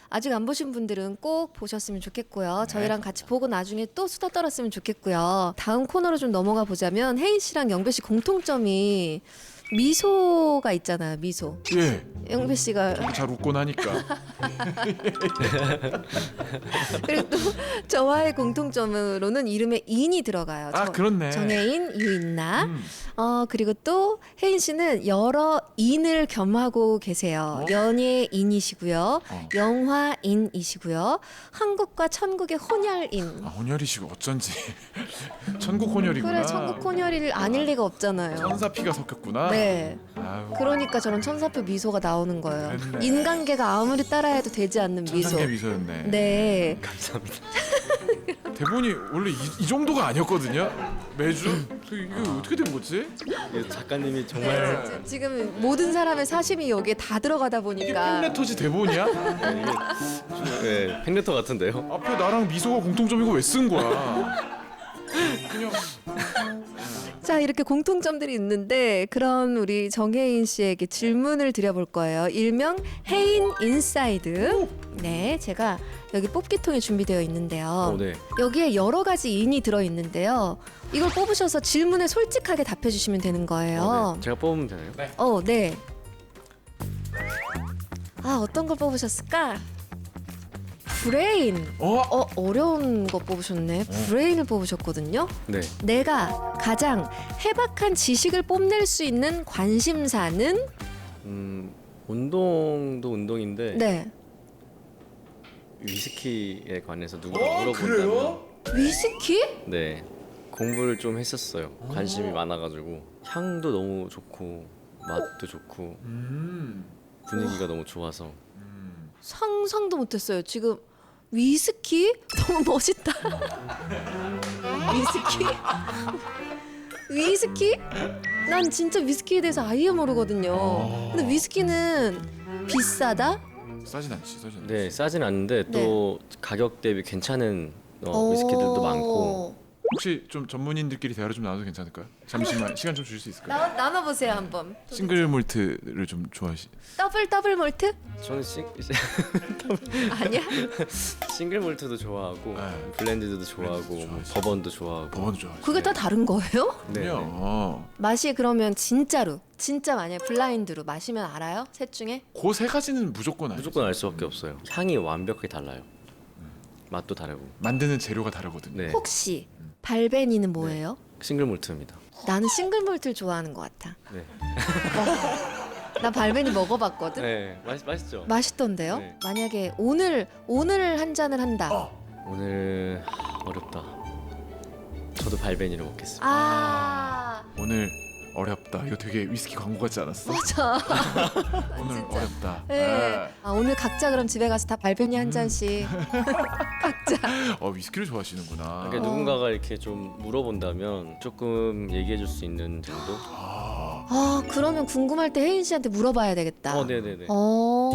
Speaker 3: 아직 안 보신 분들은 꼭 보셨으면 좋겠고요. 저희랑 같이 보고 나중에 또 수다 떨었으면 좋겠고요. 다음 코너로 좀 넘어가 보자면 혜인 씨랑 영배 씨 공통점이 미소가 있잖아요. 미소.
Speaker 1: 예.
Speaker 3: 영배 씨가
Speaker 1: 잘 웃고 나니까.
Speaker 3: 그리고 또 저와의 공통점으로는 이름에 인이 들어가요.
Speaker 1: 그렇네.
Speaker 3: 정혜인, 유인나. 그리고 또 혜인 씨는 여러 인을 겸하고 계세요. 연예인이시고요. 영화인이시고요. 한국과 천국의 혼혈인.
Speaker 1: 혼혈이시고 어쩐지 천국 혼혈이구나.
Speaker 3: 그래, 천국 혼혈이 아닐 리가 없잖아요.
Speaker 1: 천사 피가 섞였구나.
Speaker 3: 네.
Speaker 1: 아유.
Speaker 3: 그러니까 저런 천사표 미소가 나오는 거예요.
Speaker 1: 그랬네.
Speaker 3: 인간계가 아무리 따라해도 되지 않는 미소.
Speaker 1: 천상계 미소였네.
Speaker 3: 네.
Speaker 2: 감사합니다.
Speaker 1: 대본이 원래 이 정도가 아니었거든요. 매주 이게 어떻게 된 거지?
Speaker 2: 이게 작가님이 정말
Speaker 3: 네, 지금 모든 사람의 사심이 여기에 다 들어가다
Speaker 1: 이게
Speaker 3: 보니까
Speaker 1: 팬레터지 대본이야?
Speaker 2: 네, 팬레터 같은데요.
Speaker 1: 앞에 나랑 미소가 공통점이고 왜 쓴 거야? 그냥
Speaker 3: 자, 이렇게 공통점들이 있는데 그런 우리 정혜인 씨에게 질문을 드려볼 거예요. 일명 혜인 인사이드. 네, 제가 여기 뽑기통이 준비되어 있는데요.
Speaker 2: 네.
Speaker 3: 여기에 여러 가지 인이 들어 있는데요. 이걸 뽑으셔서 질문에 솔직하게 답해 주시면 되는 거예요.
Speaker 2: 네. 제가 뽑으면 되나요?
Speaker 3: 네. 어떤 걸 뽑으셨을까? 브레인. 어려운 거 뽑으셨네. 브레인을 뽑으셨거든요.
Speaker 2: 네.
Speaker 3: 내가 가장 해박한 지식을 뽐낼 수 있는 관심사는
Speaker 2: 운동도 운동인데
Speaker 3: 네.
Speaker 2: 위스키에 관해서 누구를 물어본다면
Speaker 1: 그래요?
Speaker 3: 위스키?
Speaker 2: 네, 공부를 좀 했었어요. 관심이 많아가지고 향도 너무 좋고 맛도 좋고 분위기가 너무 좋아서.
Speaker 3: 상상도 못했어요. 지금 위스키? 너무 멋있다. 위스키? 위스키? 난 진짜 위스키에 대해서 아예 모르거든요. 근데 위스키는 비싸다?
Speaker 1: 싸진 않지, 싸진 않지.
Speaker 2: 네, 싸진 않는데 또 가격 대비 괜찮은 위스키들도 많고.
Speaker 1: 혹시 좀 전문인들끼리 대화를 좀 나눠도 괜찮을까요? 잠시만 시간 좀 주실 수 있을까요?
Speaker 3: 나눠보세요 한번.
Speaker 1: 싱글 몰트를 좀 좋아하시.
Speaker 3: 더블 몰트?
Speaker 2: 저는
Speaker 3: 아니야?
Speaker 2: 싱글 몰트도 좋아하고
Speaker 1: 네.
Speaker 2: 블렌디드도 좋아하고 뭐
Speaker 1: 좋아하지.
Speaker 2: 버번도 좋아하고.
Speaker 1: 버번도 좋아하시.
Speaker 3: 그게 다 다른 거예요?
Speaker 2: 네, 네.
Speaker 3: 맛이 그러면 진짜로 진짜 만약 블라인드로 마시면 알아요? 셋 중에?
Speaker 1: 그 세 가지는 무조건 알죠.
Speaker 2: 무조건 알 수밖에 없어요. 향이 완벽하게 달라요. 맛도 다르고.
Speaker 1: 만드는 재료가 다르거든요.
Speaker 2: 네,
Speaker 3: 혹시 발베니는 뭐예요?
Speaker 2: 싱글 몰트입니다.
Speaker 3: 나는 싱글 몰트를 좋아하는 것 같아.
Speaker 2: 네,
Speaker 3: 나 발베니 먹어봤거든.
Speaker 2: 네, 맛있죠.
Speaker 3: 맛있던데요?
Speaker 2: 네.
Speaker 3: 만약에 오늘 한 잔을 한다.
Speaker 2: 오늘 어렵다. 저도 발베니를 먹겠습니다.
Speaker 3: 아
Speaker 1: 오늘 어렵다. 이거 되게 위스키 광고 같지 않았어?
Speaker 3: 맞아.
Speaker 1: 오늘
Speaker 3: 진짜.
Speaker 1: 어렵다.
Speaker 3: 네. 아, 오늘 각자 그럼 집에 가서 다 발베니 한 잔씩.
Speaker 1: 위스키를 좋아하시는구나.
Speaker 2: 그러니까 누군가가 이렇게 좀 물어본다면 조금 얘기해줄 수 있는 정도?
Speaker 3: 아 그러면 궁금할 때 혜인 씨한테 물어봐야 되겠다.
Speaker 2: 네네네.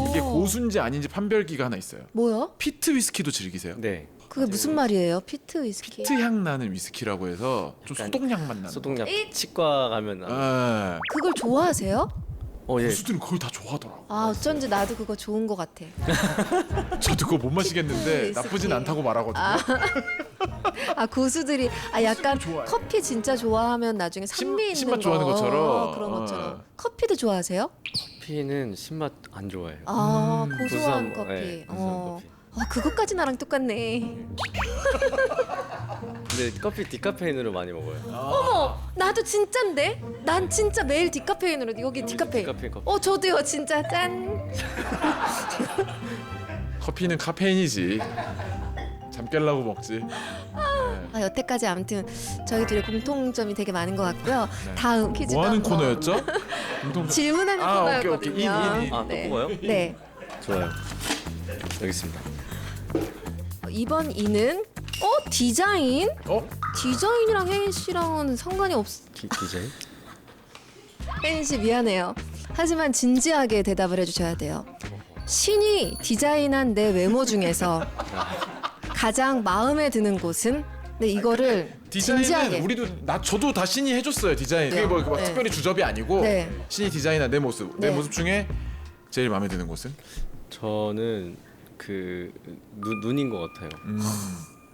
Speaker 1: 이게 고수인지 아닌지 판별기가 하나 있어요.
Speaker 3: 뭐요?
Speaker 1: 피트 위스키도 즐기세요?
Speaker 2: 네.
Speaker 3: 그게 무슨 말이에요? 피트 위스키?
Speaker 1: 피트 향 나는 위스키라고 해서 좀
Speaker 2: 약간
Speaker 1: 소독향 맛 나는.
Speaker 2: 소독약
Speaker 3: 에잇!
Speaker 2: 치과 가면
Speaker 1: 예.
Speaker 3: 그걸 좋아하세요?
Speaker 2: 예.
Speaker 1: 고수들은 그걸 다 좋아하더라고.
Speaker 3: 아 어쩐지 나도 그거 좋은 것 같아.
Speaker 1: 저도 그거 못 마시겠는데
Speaker 3: 위스키.
Speaker 1: 나쁘진 않다고 말하거든요.
Speaker 3: 아 고수들이 약간
Speaker 1: 좋아해.
Speaker 3: 커피 진짜 좋아하면 나중에 산미 있는
Speaker 1: 신맛
Speaker 3: 거
Speaker 1: 좋아하는 것처럼.
Speaker 3: 그런 것처럼.
Speaker 1: 어.
Speaker 3: 커피도 좋아하세요?
Speaker 2: 커피는 신맛 안 좋아해요.
Speaker 3: 아 고소한
Speaker 2: 고소한
Speaker 3: 커피.
Speaker 2: 네, 고소한 커피.
Speaker 3: 그것까지 나랑 똑같네.
Speaker 2: 근데 커피 디카페인으로 많이 먹어요.
Speaker 3: 어머 나도 진짠데? 난 진짜 매일 디카페인으로 여기 디카페인.
Speaker 2: 디카페인 커피.
Speaker 3: 저도요 진짜 짠.
Speaker 1: 커피는 카페인이지. 잠 깨려고 먹지.
Speaker 3: 여태까지 아무튼 저희 둘의 공통점이 되게 많은 것 같고요. 다음 퀴즈.
Speaker 1: 뭐 하는 코너였죠?
Speaker 3: 질문하는
Speaker 1: 오케이,
Speaker 3: 코너였거든요.
Speaker 1: 오케이. 인.
Speaker 2: 아, 또 뽑아요?
Speaker 3: 네.
Speaker 2: 좋아요. 여기 있습니다.
Speaker 3: 이번 이는 디자인?
Speaker 1: 어?
Speaker 3: 디자인이랑 혜인 씨랑은 상관이 없.
Speaker 2: 디자인?
Speaker 3: 혜인 씨 미안해요. 하지만 진지하게 대답을 해주셔야 돼요. 신이 디자인한 내 외모 중에서 가장 마음에 드는 곳은? 네 이거를
Speaker 1: 디자인은
Speaker 3: 진지하게.
Speaker 1: 저도 다 신이 해줬어요 디자인. 그게 뭐
Speaker 3: 네.
Speaker 1: 특별히 주접이 아니고
Speaker 3: 네.
Speaker 1: 신이 디자인한 내 모습. 내
Speaker 3: 네.
Speaker 1: 모습 중에 제일 마음에 드는 곳은?
Speaker 2: 저는 그 눈인 것 같아요.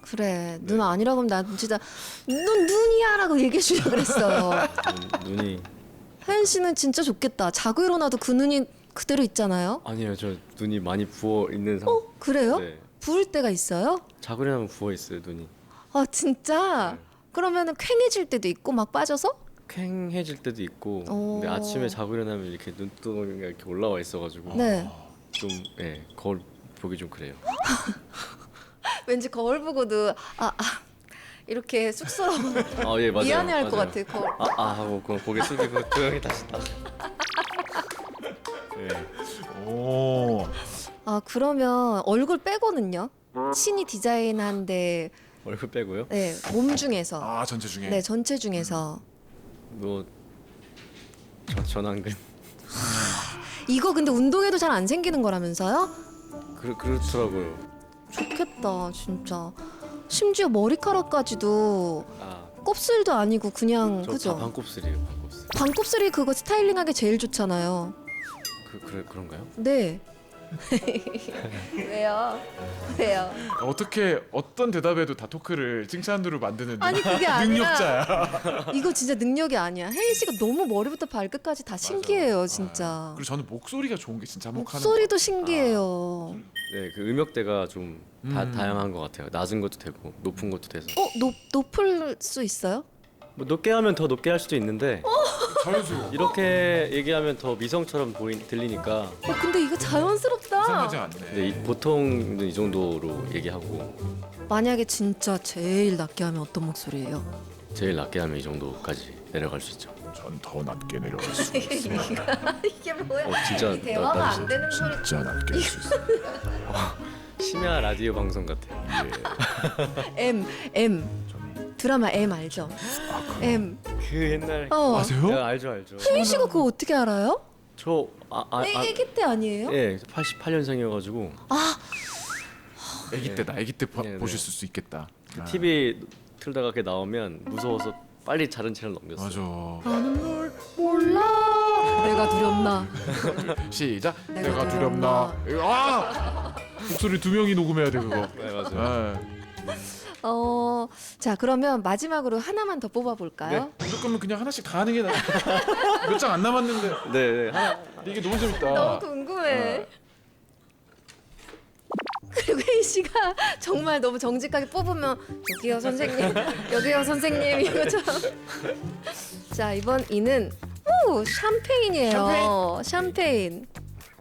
Speaker 3: 그래 눈 아니라고 하면 난 진짜 눈이야라고 얘기해 주려고 그랬어요.
Speaker 2: 눈이
Speaker 3: 혜인 씨는 진짜 좋겠다. 자고 일어나도 그 눈이 그대로 있잖아요.
Speaker 2: 아니에요. 저 눈이 많이 부어 있는 상태.
Speaker 3: 그래요?
Speaker 2: 네.
Speaker 3: 부을 때가 있어요?
Speaker 2: 자고 일어나면 부어 있어요 눈이.
Speaker 3: 아 진짜?
Speaker 2: 네.
Speaker 3: 그러면은 퀭해질 때도 있고 막 빠져서?
Speaker 2: 퀭해질 때도 있고.
Speaker 3: 오.
Speaker 2: 근데 아침에 자고 일어나면 이렇게 눈두덩이가 이렇게 올라와 있어가지고
Speaker 3: 네.
Speaker 2: 좀 거울 보기 좀 그래요.
Speaker 3: 왠지 거울 보고도 이렇게 쑥스러워.
Speaker 2: 예 맞아요.
Speaker 3: 미안해할 것
Speaker 2: 맞아요.
Speaker 3: 같아. 거울.
Speaker 2: 하고 그냥 고개 숙이고 조용히 다시 딱. 네.
Speaker 1: 오.
Speaker 3: 그러면 얼굴 빼고는요? 신이 디자인한데
Speaker 2: 얼굴 빼고요.
Speaker 3: 네, 몸 중에서
Speaker 1: 전체 중에.
Speaker 3: 네 전체 중에서
Speaker 2: 뭐 전완근.
Speaker 3: 이거 근데 운동해도 잘 안 생기는 거라면서요?
Speaker 2: 그렇더라고요.
Speaker 3: 좋겠다 진짜. 심지어 머리카락까지도
Speaker 2: 아,
Speaker 3: 곱슬도 아니고 그냥
Speaker 2: 저
Speaker 3: 그죠?
Speaker 2: 반곱슬이에요. 반곱슬.
Speaker 3: 반곱슬이 그거 스타일링하기 제일 좋잖아요.
Speaker 2: 그런가요?
Speaker 3: 네. 왜요? 왜요?
Speaker 1: 어떻게 어떤 대답에도 다 토크를 칭찬으로 만드는
Speaker 3: 아니 그게 아니라
Speaker 1: 능력자야.
Speaker 3: 이거 진짜 능력이 아니야. 혜인 씨가 너무 머리부터 발끝까지 다 신기해요 진짜.
Speaker 1: 그리고 저는 목소리가 좋은 게 진짜 한몫하는.
Speaker 3: 목소리도 신기해요.
Speaker 2: 네, 그 음역대가 좀
Speaker 1: 음.
Speaker 2: 다양한 것 같아요. 낮은 것도 되고 높은 것도 돼서.
Speaker 3: 높을 수 있어요?
Speaker 2: 뭐 높게 하면 더 높게 할 수도 있는데
Speaker 1: 자연스러워.
Speaker 2: 이렇게 얘기하면 더 미성처럼 들리니까.
Speaker 3: 근데 이거 자연스럽다.
Speaker 1: 이상하지 않네.
Speaker 2: 근데 보통은 이 정도로 얘기하고
Speaker 3: 만약에 진짜 제일 낮게 하면 어떤 목소리예요?
Speaker 2: 제일 낮게 하면 이 정도까지 내려갈 수 있죠.
Speaker 1: 전 더 낮게 내려갈 수 있어.
Speaker 3: 이게 뭐야?
Speaker 2: 진짜
Speaker 3: 이 대화가 안 되는 소리.
Speaker 1: 진짜 낮게 할 수 있어.
Speaker 2: 심야 라디오 방송 같아요.
Speaker 3: M 드라마 M 알죠? M.
Speaker 2: 그 옛날
Speaker 1: 아세요?
Speaker 2: 네, 알죠.
Speaker 3: 혜인 씨가 그거 어떻게 알아요?
Speaker 2: 저
Speaker 3: 애기 때 아니에요?
Speaker 2: 예, 88년생이어가지고
Speaker 1: 아기 때다. 아기 때
Speaker 2: 네,
Speaker 1: 보실 수 있겠다. 아,
Speaker 2: TV 틀다가 그렇게 나오면 무서워서 빨리 다른 채널 넘겼어요.
Speaker 1: 맞아.
Speaker 3: 나는 널 몰라. 내가 두렵나?
Speaker 1: 시작.
Speaker 3: 내가
Speaker 1: 내가 두렵나? 아! 목소리 두 명이 녹음해야 돼 그거.
Speaker 2: 네, 맞아요.
Speaker 1: 네.
Speaker 3: 자 그러면 마지막으로 하나만 더 뽑아볼까요?
Speaker 1: 이럴 거면 그냥 하나씩 다 하는 게 나아. 몇 장 안 남았는데.
Speaker 2: 네, 하나.
Speaker 1: 이게 너무 재밌다.
Speaker 3: 너무 궁금해.
Speaker 1: 네.
Speaker 3: 그리고 혜인 씨가 정말 너무 정직하게 뽑으면 여기요 선생님, 여기요 선생님 이거처럼. 자 이번 이는 샴페인이에요. 샴페인.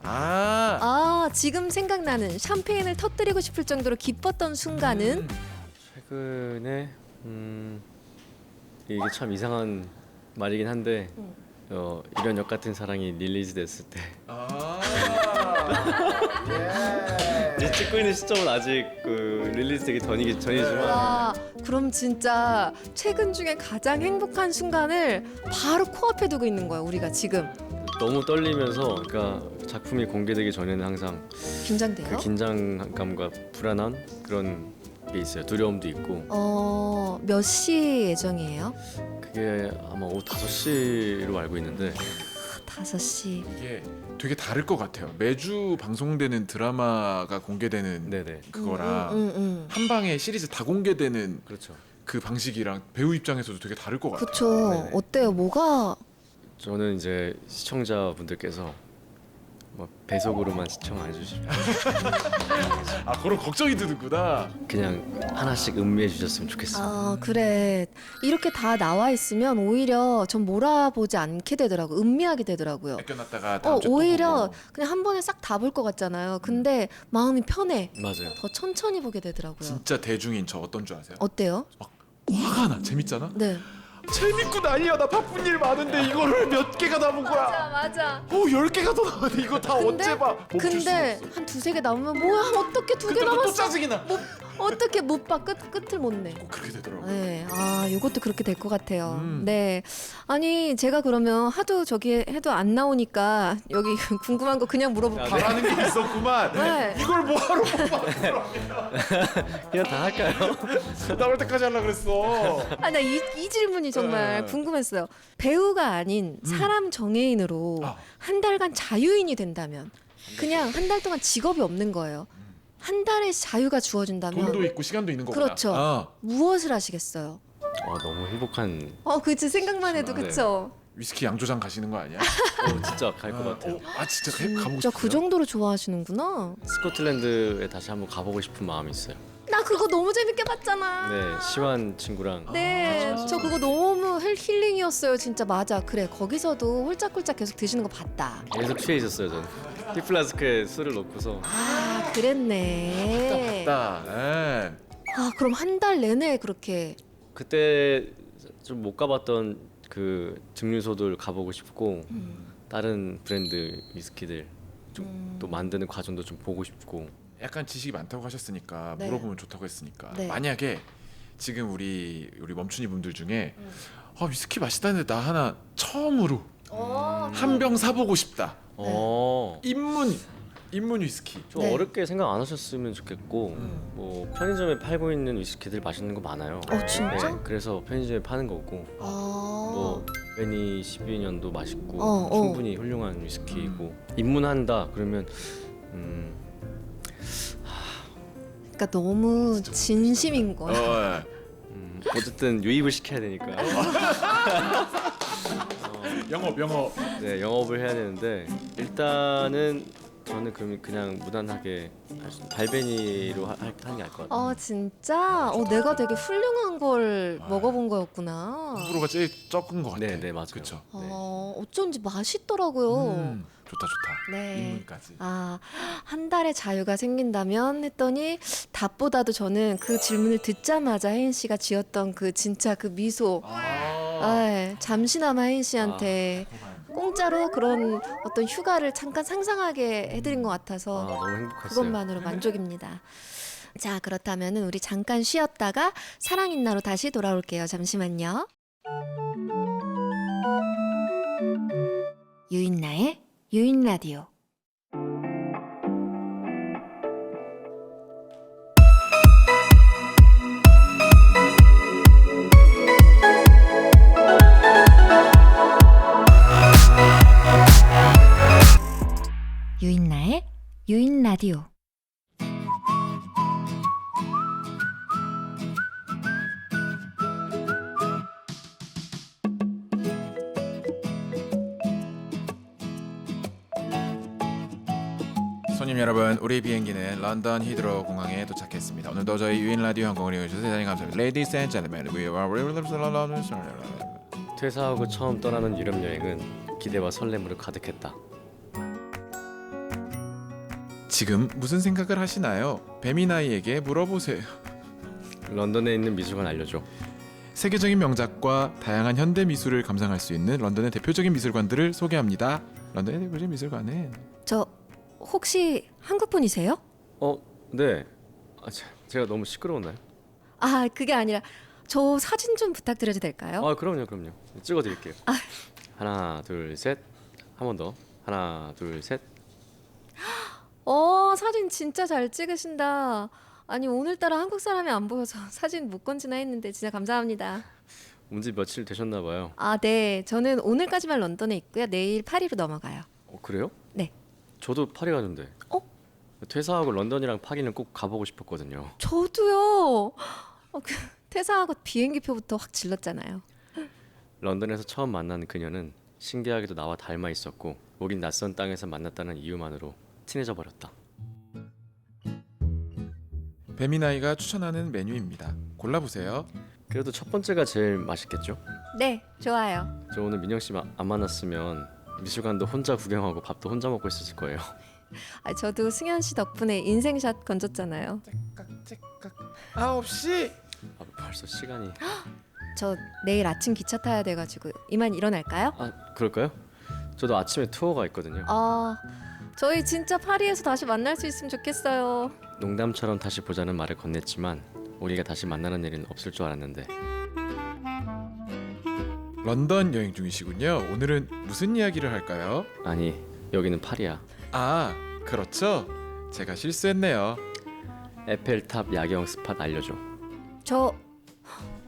Speaker 1: 아.
Speaker 3: 지금 생각나는 샴페인을 터뜨리고 싶을 정도로 기뻤던 순간은
Speaker 2: 최근에 이게 참 이상한 말이긴 한데 이런 역 같은 사랑이 릴리즈 됐을 때 이제 찍고 있는 시점은 아직 그 릴리즈 되기 전이지만
Speaker 3: 와 그럼 진짜 최근 중에 가장 행복한 순간을 바로 코앞에 두고 있는 거야 우리가 지금.
Speaker 2: 너무 떨리면서 그러니까 작품이 공개되기 전에는 항상
Speaker 3: 긴장돼요?
Speaker 2: 그 긴장감과 불안한 그런 게 있어요. 두려움도 있고
Speaker 3: 몇 시 예정이에요?
Speaker 2: 그게 아마 오후 5시로 알고 있는데
Speaker 3: 5시.
Speaker 1: 이게 되게 다를 것 같아요. 매주 방송되는 드라마가 공개되는
Speaker 2: 네네
Speaker 1: 그거랑 한 방에 시리즈 다 공개되는
Speaker 2: 그렇죠.
Speaker 1: 그 방식이랑 배우 입장에서도 되게 다를 것 같아요.
Speaker 3: 그쵸.
Speaker 2: 네네.
Speaker 3: 어때요? 뭐가
Speaker 2: 저는 이제 시청자분들께서 뭐 배속으로만 시청 안 해주시면
Speaker 1: 아 그런 걱정이 드는구나.
Speaker 2: 그냥 하나씩 음미해 주셨으면 좋겠어요.
Speaker 3: 그래. 이렇게 다 나와 있으면 오히려 전 몰아보지 않게 되더라고. 음미하게 되더라고요.
Speaker 1: 아껴놨다가 다음 주에 또
Speaker 3: 오히려
Speaker 1: 보고.
Speaker 3: 그냥 한 번에 싹 다 볼 것 같잖아요. 근데 마음이 편해.
Speaker 2: 맞아요.
Speaker 3: 더 천천히 보게 되더라고요.
Speaker 1: 진짜 대중인 저 어떤 줄 아세요?
Speaker 3: 어때요?
Speaker 1: 화가 나. 재밌잖아.
Speaker 3: 네.
Speaker 1: 재밌고 난리야. 나 바쁜 일 많은데 이거를 몇 개가 남은 거야.
Speaker 3: 맞아.
Speaker 1: 10개가 더 남았는데 이거 다 언제 봐. 멈출 수가
Speaker 3: 근데
Speaker 1: 없어.
Speaker 3: 한 두세 개 남으면 뭐야? 어떻게 두 개
Speaker 1: 그때부터 또
Speaker 3: 남았어?
Speaker 1: 짜증이 나.
Speaker 3: 어떻게 못 봐? 끝을 못 내.
Speaker 1: 꼭 그렇게 되더라고.
Speaker 3: 네, 이것도 그렇게 될 것 같아요.
Speaker 1: 음.
Speaker 3: 네, 아니 제가 그러면 하도 저기 해도 안 나오니까 여기 궁금한 거 그냥 물어볼게요.
Speaker 1: 바라는 게 있었구만.
Speaker 3: 네.
Speaker 1: 이걸 뭐하러 뽑아?
Speaker 2: 그냥 다 할까요?
Speaker 1: 나올 때까지 하려 그랬어.
Speaker 3: 나 이 질문이 정말
Speaker 1: 네.
Speaker 3: 궁금했어요. 배우가 아닌 사람 정해인으로
Speaker 1: 아.
Speaker 3: 한 달간 자유인이 된다면 그냥 한 달 동안 직업이 없는 거예요. 한 달의 자유가 주어진다면
Speaker 1: 돈도 있고 시간도 있는 거구나.
Speaker 3: 그렇죠.
Speaker 1: 아,
Speaker 3: 무엇을 하시겠어요?
Speaker 2: 와 너무 행복한.
Speaker 3: 그치 생각만 해도
Speaker 2: 네.
Speaker 3: 그쵸.
Speaker 1: 위스키 양조장 가시는 거 아니야?
Speaker 2: 진짜 갈 것 같아요.
Speaker 1: 진짜 가보고
Speaker 3: 진짜
Speaker 1: 싶어요.
Speaker 3: 그 정도로 좋아하시는구나.
Speaker 2: 스코틀랜드에 다시 한번 가보고 싶은 마음이 있어요.
Speaker 3: 나 그거 너무 재밌게 봤잖아.
Speaker 2: 네, 시완 친구랑
Speaker 3: 네, 저 그거 너무 힐링이었어요. 진짜 맞아. 그래, 거기서도 홀짝홀짝 계속 드시는 거 봤다.
Speaker 2: 계속 취해 있었어요. 저는 티플라스크에 술을 넣고서
Speaker 3: 그랬네.
Speaker 1: 나. 예.
Speaker 3: 그럼 한 달 내내 그렇게.
Speaker 2: 그때 좀 못 가봤던 그 증류소들 가보고 싶고 다른 브랜드 위스키들 좀 또 만드는 과정도 좀 보고 싶고.
Speaker 1: 약간 지식이 많다고 하셨으니까
Speaker 3: 네.
Speaker 1: 물어보면 좋다고 했으니까
Speaker 3: 네.
Speaker 1: 만약에 지금 우리 멈춘이 분들 중에 위스키 맛있다는데 나 하나 처음으로 한 병 사보고 싶다. 입문 위스키.
Speaker 2: 좀
Speaker 3: 네.
Speaker 2: 어렵게 생각 안 하셨으면 좋겠고 뭐 편의점에 팔고 있는 위스키들 맛있는 거 많아요.
Speaker 3: 진짜?
Speaker 2: 네, 그래서 편의점에 파는 거고 뭐 베니 12년도 맛있고 충분히 훌륭한 위스키이고 입문한다 그러면
Speaker 3: 그러니까 너무 진심인 거야.
Speaker 2: 어쨌든 유입을 시켜야 되니까
Speaker 1: 영업.
Speaker 2: 네 영업을 해야 되는데 일단은 저는 그냥 무난하게 발베니로 하는 게 나을 것 같아요.
Speaker 3: 진짜? 내가 되게 훌륭한 걸 먹어본 거였구나.
Speaker 1: 호불호가 제일 적은 것 같아요.
Speaker 2: 네, 맞아요.
Speaker 1: 그쵸.
Speaker 2: 네.
Speaker 3: 어쩐지 맛있더라고요.
Speaker 1: 좋다 좋다.
Speaker 3: 네.
Speaker 1: 인물까지.
Speaker 3: 한 달의 자유가 생긴다면 했더니 답보다도 저는 그 질문을 듣자마자 혜인 씨가 지었던 그 진짜 그 미소. 잠시나마 혜인 씨한테 공짜로 그런 어떤 휴가를 잠깐 상상하게 해드린 것 같아서
Speaker 2: 너무 행복했어요.
Speaker 3: 그것만으로 만족입니다. 자, 그렇다면 우리 잠깐 쉬었다가 사랑인나로 다시 돌아올게요. 잠시만요. 유인나의 유인 라디오. 유인나의 유인 라디오.
Speaker 1: 손님 여러분, 우리 비행기는 런던 히드로 공항에 도착했습니다. 오늘도 저희 유인 라디오 항공을 이용해주셔서 대단히 감사합니다. Ladies and gentlemen, we are
Speaker 2: 퇴사하고 처음 떠나는 유럽 여행은 기대와 설렘으로 가득했다.
Speaker 1: 지금 무슨 생각을 하시나요? 뱀이나이에게 물어보세요.
Speaker 2: 런던에 있는 미술관 알려줘.
Speaker 1: 세계적인 명작과 다양한 현대 미술을 감상할 수 있는 런던의 대표적인 미술관들을 소개합니다. 런던의 대표적인 미술관은
Speaker 3: 저 혹시 한국 분이세요?
Speaker 2: 네. 제가 너무 시끄러웠나요?
Speaker 3: 그게 아니라 저 사진 좀 부탁드려도 될까요?
Speaker 2: 그럼요. 찍어드릴게요. 하나, 둘, 셋. 한 번 더. 하나, 둘, 셋.
Speaker 3: 사진 진짜 잘 찍으신다. 아니 오늘따라 한국 사람이 안 보여서 사진 못 건지나 했는데 진짜 감사합니다.
Speaker 2: 온지 며칠 되셨나 봐요.
Speaker 3: 네. 저는 오늘까지만 런던에 있고요. 내일 파리로 넘어가요.
Speaker 2: 그래요?
Speaker 3: 네.
Speaker 2: 저도 파리 가는데. 퇴사하고 런던이랑 파리는 꼭 가보고 싶었거든요.
Speaker 3: 저도요. 퇴사하고 비행기표부터 확 질렀잖아요.
Speaker 2: 런던에서 처음 만난 그녀는 신기하게도 나와 닮아 있었고 우린 낯선 땅에서 만났다는 이유만으로 친해져 버렸다.
Speaker 1: 뱀이나이가 추천하는 메뉴입니다. 골라보세요.
Speaker 2: 그래도 첫 번째가 제일 맛있겠죠?
Speaker 3: 네, 좋아요.
Speaker 2: 저 오늘 민영 씨 안 만났으면 미술관도 혼자 구경하고 밥도 혼자 먹고 있었을 거예요.
Speaker 3: 저도 승현 씨 덕분에 인생샷 건졌잖아요.
Speaker 1: 째깍 9시.
Speaker 2: 벌써 시간이.
Speaker 3: 저 내일 아침 기차 타야 돼가지고 이만 일어날까요?
Speaker 2: 그럴까요? 저도 아침에 투어가 있거든요.
Speaker 3: 저희 진짜 파리에서 다시 만날 수 있으면 좋겠어요.
Speaker 2: 농담처럼 다시 보자는 말을 건넸지만 우리가 다시 만나는 일은 없을 줄 알았는데.
Speaker 1: 런던 여행 중이시군요. 오늘은 무슨 이야기를 할까요?
Speaker 2: 아니, 여기는 파리야.
Speaker 1: 그렇죠. 제가 실수했네요.
Speaker 2: 에펠탑 야경 스팟 알려줘.
Speaker 3: 저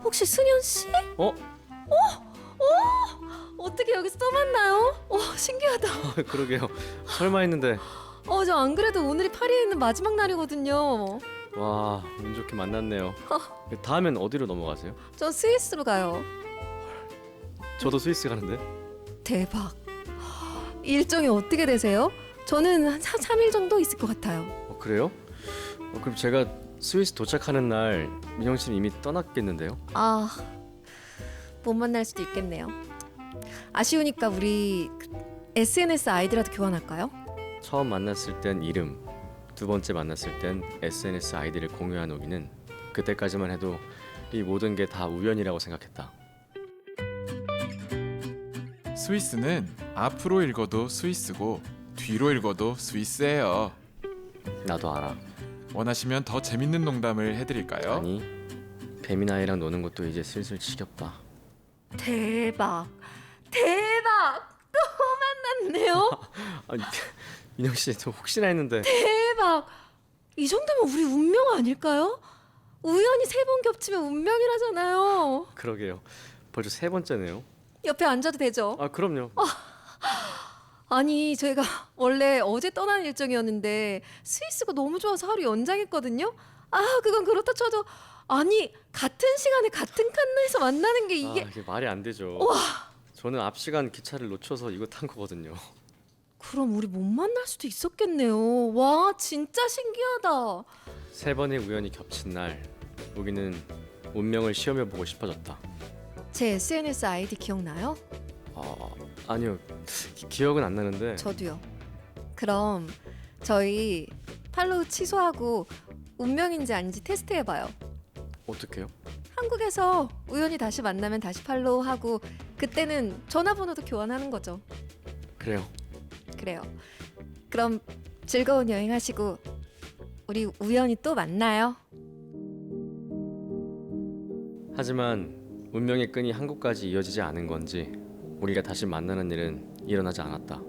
Speaker 3: 혹시 승현 씨? 어떻게 여기서 또 만나요? 신기하다.
Speaker 2: 그러게요. 설마 했는데.
Speaker 3: 저 안 그래도 오늘이 파리에 있는 마지막 날이거든요.
Speaker 2: 와, 운 좋게 만났네요. 다음엔 어디로 넘어가세요?
Speaker 3: 전 스위스로 가요.
Speaker 2: 저도 스위스 가는데.
Speaker 3: 대박. 일정이 어떻게 되세요? 저는 한 3일 정도 있을 것 같아요.
Speaker 2: 그래요? 그럼 제가 스위스 도착하는 날 민영 씨는 이미 떠났겠는데요?
Speaker 3: 못 만날 수도 있겠네요. 아쉬우니까 우리 SNS 아이디라도 교환할까요?
Speaker 2: 처음 만났을 땐 이름, 두 번째 만났을 땐 SNS 아이디를 공유한 우리는 그때까지만 해도 이 모든 게 다 우연이라고 생각했다.
Speaker 1: 스위스는 앞으로 읽어도 스위스고 뒤로 읽어도 스위스예요.
Speaker 2: 나도 알아.
Speaker 1: 원하시면 더 재밌는 농담을 해드릴까요?
Speaker 2: 아니, 뱀이나이랑 노는 것도 이제 슬슬 지겹다.
Speaker 3: 대박. 또 만났네요.
Speaker 2: 아니, 민영 씨, 저 혹시나 했는데.
Speaker 3: 대박. 이 정도면 우리 운명 아닐까요? 우연히 3번 겹치면 운명이라잖아요.
Speaker 2: 그러게요. 벌써 3번째네요.
Speaker 3: 옆에 앉아도 되죠?
Speaker 2: 그럼요.
Speaker 3: 아니 저희가 원래 어제 떠나는 일정이었는데 스위스가 너무 좋아서 하루 연장했거든요. 그건 그렇다 쳐도 아니 같은 시간에 같은 칸에서 만나는 게 이게
Speaker 2: 이게 말이 안 되죠. 저는 앞 시간 기차를 놓쳐서 이거 탄 거거든요.
Speaker 3: 그럼 우리 못 만날 수도 있었겠네요. 와, 진짜 신기하다.
Speaker 2: 3번의 우연이 겹친 날 우기는 운명을 시험해 보고 싶어졌다.
Speaker 3: 제 SNS 아이디 기억나요?
Speaker 2: 아니요, 기억은 안 나는데.
Speaker 3: 저도요. 그럼 저희 팔로우 취소하고 운명인지 아닌지 테스트해봐요.
Speaker 2: 어떡해요?
Speaker 3: 한국에서 우연히 다시 만나면 다시 팔로우하고 그때는 전화번호도 교환하는 거죠.
Speaker 2: 그래요.
Speaker 3: 그래요. 그럼 즐거운 여행하시고 우리 우연히 또 만나요.
Speaker 2: 하지만 운명의 끈이 한국까지 이어지지 않은 건지 우리가 다시 만나는 일은 일어나지 않았다.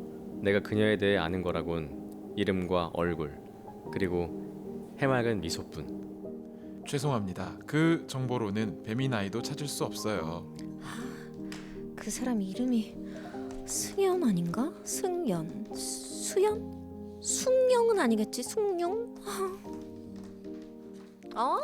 Speaker 2: 내가 그녀에 대해 아는 거라곤 이름과 얼굴 그리고 해맑은 미소뿐.
Speaker 1: 죄송합니다. 그 정보로는 배민아이도 찾을 수 없어요.
Speaker 3: 그 사람 이름이 승연 아닌가? 승연, 수연? 숭영은 아니겠지? 숭영? 아,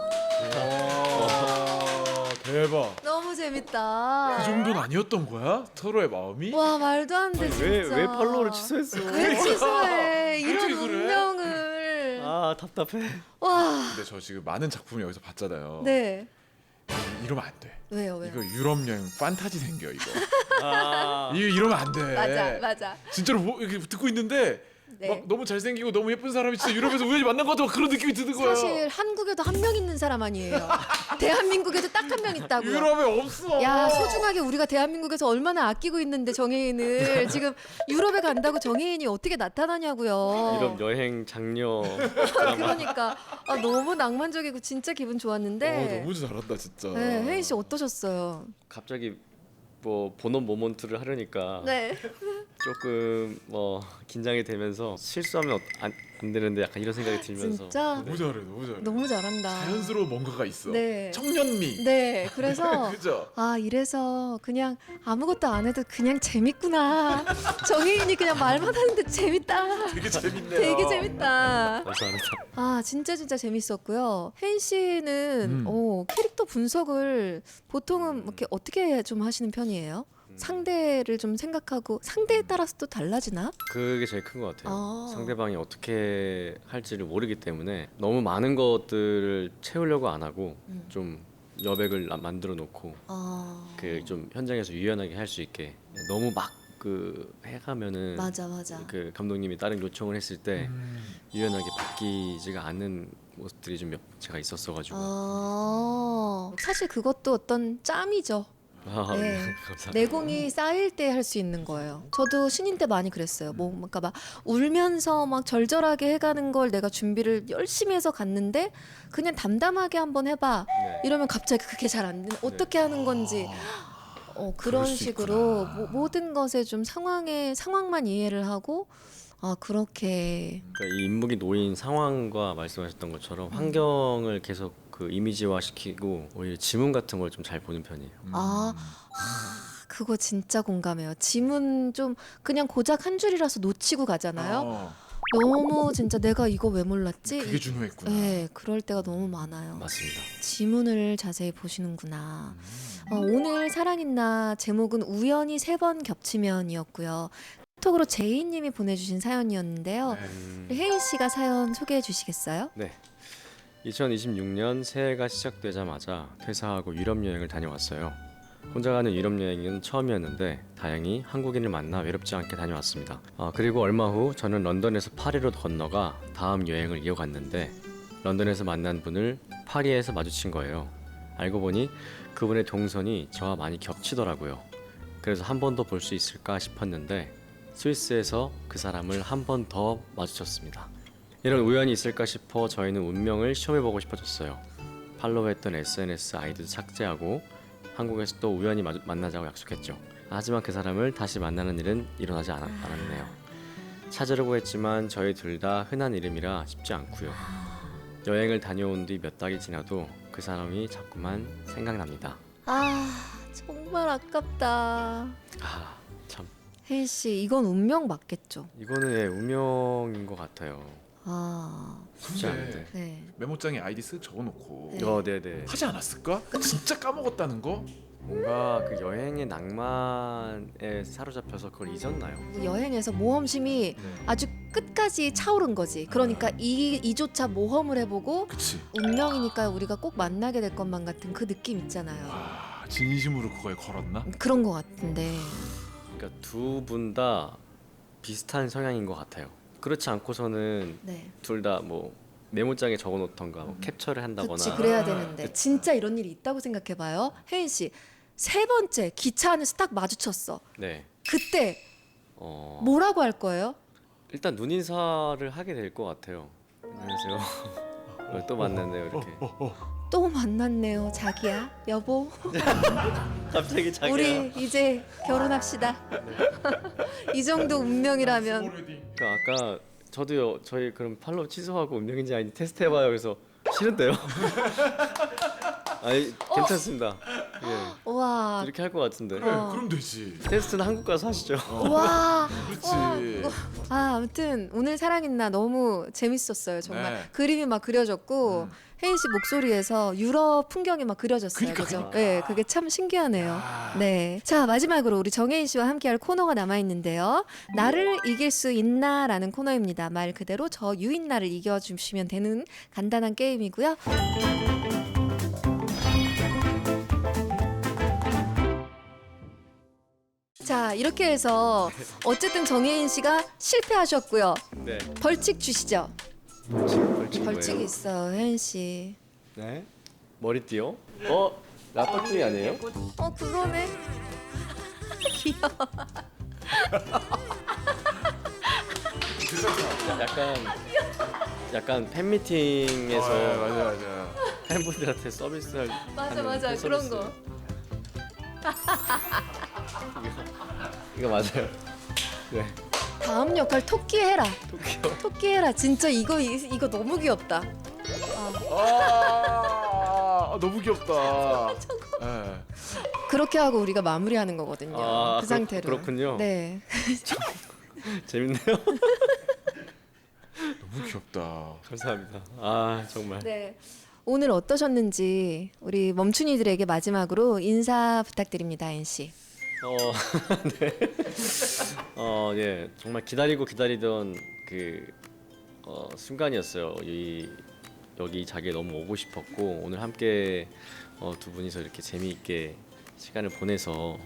Speaker 1: 대박.
Speaker 3: 너무 재밌다.
Speaker 1: 그 정도는 아니었던 거야? 서로의 마음이?
Speaker 3: 와, 말도 안 돼 진짜.
Speaker 2: 왜 팔로우를 취소했어?
Speaker 3: 왜 취소해? 이런
Speaker 1: 어떻게 그래?
Speaker 3: 운명을.
Speaker 2: 아 답답해.
Speaker 3: 와,
Speaker 1: 근데 저 지금 많은 작품을 여기서 봤잖아요.
Speaker 3: 네.
Speaker 1: 이러면 안 돼.
Speaker 3: 왜요?
Speaker 1: 이거 유럽 여행 판타지 생겨 이거.
Speaker 2: 아
Speaker 1: 이거 이러면 안 돼.
Speaker 3: 맞아.
Speaker 1: 진짜로 뭐 이렇게 듣고 있는데
Speaker 3: 네.
Speaker 1: 막 너무 잘생기고 너무 예쁜 사람이 진짜 유럽에서 우연히 만난 것 같은 그런 느낌이 드는 거예요.
Speaker 3: 사실 한국에도 한 명 있는 사람 아니에요. 대한민국에도 딱 한 명 있다고요.
Speaker 1: 유럽에 없어.
Speaker 3: 야, 소중하게 우리가 대한민국에서 얼마나 아끼고 있는데 정혜인을 지금 유럽에 간다고 정혜인이 어떻게 나타나냐고요.
Speaker 2: 유럽 여행 장려.
Speaker 3: 그러니까 너무 낭만적이고 진짜 기분 좋았는데.
Speaker 1: 너무 잘한다 진짜.
Speaker 3: 네, 혜인 씨 어떠셨어요?
Speaker 2: 갑자기 뭐 본업 모먼트를 하려니까
Speaker 3: 네.
Speaker 2: 조금 뭐 긴장이 되면서 실수하면 안 되는데 약간 이런 생각이 들면서
Speaker 3: 진짜
Speaker 1: 너무 잘해, 너무 잘해.
Speaker 3: 너무 잘한다.
Speaker 1: 자연스러운 뭔가가 있어.
Speaker 3: 네.
Speaker 1: 청년미.
Speaker 3: 네, 그래서
Speaker 1: 그죠?
Speaker 3: 이래서 그냥 아무것도 안 해도 그냥 재밌구나. 정혜인이 그냥 말만 하는데 재밌다.
Speaker 1: 되게 재밌네요.
Speaker 3: 되게 재밌다.
Speaker 2: 감사합니다.
Speaker 3: 진짜 재밌었고요. 혜인 씨는 캐릭터 분석을 보통은 이렇게 어떻게 좀 하시는 편이에요? 상대를 좀 생각하고 상대에 따라서 또 달라지나?
Speaker 2: 그게 제일 큰 것 같아요.
Speaker 3: 아.
Speaker 2: 상대방이 어떻게 할지를 모르기 때문에 너무 많은 것들을 채우려고 안 하고 좀 여백을 만들어 놓고 그 좀 현장에서 유연하게 할 수 있게 너무 막 그 해가면은
Speaker 3: 맞아.
Speaker 2: 그 감독님이 다른 요청을 했을 때 유연하게 바뀌지가 않는 모습들이 좀 제가 있었어가지고
Speaker 3: 사실 그것도 어떤 짬이죠. 네.
Speaker 2: 감사합니다.
Speaker 3: 내공이 쌓일 때 할 수 있는 거예요. 저도 신인 때 많이 그랬어요. 그러니까 막 울면서 막 절절하게 해가는 걸 내가 준비를 열심히 해서 갔는데 그냥 담담하게 한번 해봐.
Speaker 2: 네.
Speaker 3: 이러면 갑자기 그게 잘 안 되는. 어떻게 하는 건지. 그런
Speaker 1: 그럴 수
Speaker 3: 식으로
Speaker 1: 있구나.
Speaker 3: 모든 것에 좀 상황만 이해를 하고 그렇게
Speaker 2: 그러니까 이 인물이 놓인 상황과 말씀하셨던 것처럼 환경을 계속 그 이미지화 시키고 오히려 지문 같은 걸 좀 잘 보는 편이에요.
Speaker 3: 그거 진짜 공감해요. 지문 좀 그냥 고작 한 줄이라서 놓치고 가잖아요. 너무 진짜 내가 이거 왜 몰랐지?
Speaker 1: 그게 중요했구나.
Speaker 3: 네, 그럴 때가 너무 많아요.
Speaker 2: 맞습니다.
Speaker 3: 지문을 자세히 보시는구나. 오늘 사랑있나 제목은 우연히 3번 겹치면이었고요. 톡으로 제이님이 보내주신 사연이었는데요.
Speaker 1: 네.
Speaker 3: 우리 혜인 씨가 사연 소개해 주시겠어요?
Speaker 2: 네. 2026년 새해가 시작되자마자 퇴사하고 유럽 여행을 다녀왔어요. 혼자 가는 유럽 여행은 처음이었는데 다행히 한국인을 만나 외롭지 않게 다녀왔습니다. 그리고 얼마 후 저는 런던에서 파리로 건너가 다음 여행을 이어갔는데 런던에서 만난 분을 파리에서 마주친 거예요. 알고 보니 그분의 동선이 저와 많이 겹치더라고요. 그래서 한 번 더 볼 수 있을까 싶었는데 스위스에서 그 사람을 한 번 더 마주쳤습니다. 이런 우연이 있을까 싶어 저희는 운명을 시험해보고 싶어졌어요. 팔로우했던 SNS 아이디도 삭제하고 한국에서 또 우연히 만나자고 약속했죠. 하지만 그 사람을 다시 만나는 일은 일어나지 않았네요. 찾으려고 했지만 저희 둘 다 흔한 이름이라 쉽지 않고요. 여행을 다녀온 뒤 몇 달이 지나도 그 사람이 자꾸만 생각납니다.
Speaker 3: 정말 아깝다.
Speaker 2: 참
Speaker 3: 혜인 씨, 이건 운명 맞겠죠?
Speaker 2: 이거는 운명인 것 같아요. 쉽지
Speaker 1: 근데
Speaker 2: 않은데.
Speaker 3: 네.
Speaker 1: 메모장에 아이디 쓱 적어놓고
Speaker 3: 네.
Speaker 2: 네네.
Speaker 1: 하지 않았을까? 진짜 까먹었다는 거?
Speaker 2: 뭔가 그 여행의 낭만에 사로잡혀서 그걸 잊었나요?
Speaker 3: 여행에서 모험심이 아주 끝까지 차오른 거지. 그러니까 이조차 모험을 해보고
Speaker 1: 그치.
Speaker 3: 운명이니까 우리가 꼭 만나게 될 것만 같은 그 느낌 있잖아요.
Speaker 1: 와, 진심으로 그거에 걸었나?
Speaker 3: 그런 것 같은데.
Speaker 2: 그러니까 두 분 다 비슷한 성향인 것 같아요. 그렇지 않고서는
Speaker 3: 네.
Speaker 2: 둘 다 뭐 메모장에 적어놓던가 뭐 캡처를 한다거나.
Speaker 3: 그치, 그래야 되는데 진짜 이런 일이 있다고 생각해봐요. 혜인 씨, 세 번째 기차 안에서 딱 마주쳤어.
Speaker 2: 네.
Speaker 3: 그때
Speaker 2: 어,
Speaker 3: 뭐라고 할 거예요?
Speaker 2: 일단 눈 인사를 하게 될 것 같아요. 안녕하세요. 또 만났네요 이렇게.
Speaker 3: 또 만났네요, 자기야, 여보.
Speaker 2: 갑자기 자기가.
Speaker 3: 우리 이제 결혼합시다. 이 정도 운명이라면.
Speaker 2: 그러니까 아까 저도요. 저희 그럼 팔로우 취소하고 운명인지 아닌지 테스트 해봐요. 그래서 싫은데요. 아니 괜찮습니다. 예.
Speaker 3: 와,
Speaker 2: 이렇게 할 것 같은데.
Speaker 1: 그래,
Speaker 3: 어.
Speaker 1: 그럼 되지.
Speaker 2: 테스트는 한국 가서 하시죠.
Speaker 3: 와.
Speaker 1: 그렇지.
Speaker 3: 와, 이거- 아무튼 오늘 사랑했나 너무 재밌었어요. 정말
Speaker 1: 네.
Speaker 3: 그림이 막 그려졌고 혜인 씨 목소리에서 유럽 풍경이 막 그려졌어요.
Speaker 1: 그러니까,
Speaker 3: 그죠?
Speaker 1: 그러니까.
Speaker 3: 네, 그게 참 신기하네요. 네. 자, 마지막으로 우리 정혜인 씨와 함께할 코너가 남아 있는데요. 나를 이길 수 있나라는 코너입니다. 말 그대로 저 유인나를 이겨주시면 되는 간단한 게임이고요. 자, 이렇게 해서 어쨌든 정혜인 씨가 실패하셨고요.
Speaker 2: 네.
Speaker 3: 벌칙 주시죠.
Speaker 2: 벌칙
Speaker 3: 벌칙이
Speaker 2: 뭐예요?
Speaker 3: 있어요, 혜인 씨.
Speaker 2: 네. 머리띠요? 라따뚜이 아니에요?
Speaker 3: 그거네. 귀여워.
Speaker 2: 약간 팬미팅에서
Speaker 1: 맞아.
Speaker 2: 팬분들한테 서비스할.
Speaker 3: 맞아,
Speaker 2: 하는
Speaker 3: 맞아.
Speaker 2: 팬
Speaker 3: 그런
Speaker 2: 서비스.
Speaker 3: 거.
Speaker 2: 이거 맞아요. 네.
Speaker 3: 다음 역할 토끼 해라.
Speaker 2: 토끼요.
Speaker 3: 토끼 해라. 진짜 이거 너무 귀엽다.
Speaker 1: 너무 귀엽다. 네.
Speaker 3: 그렇게 하고 우리가 마무리하는 거거든요. 그 상태로.
Speaker 2: 그렇군요.
Speaker 3: 네.
Speaker 2: 재밌네요.
Speaker 1: 너무 귀엽다.
Speaker 2: 감사합니다. 아 정말.
Speaker 3: 네. 오늘 어떠셨는지 우리 멈춘이들에게 마지막으로 인사 부탁드립니다, 혜인 씨.
Speaker 2: 네. 예, 정말 기다리던 그 순간이었어요. 여기 자기에 너무 오고 싶었고 오늘 함께 두 분이서 이렇게 재미있게 시간을 보내서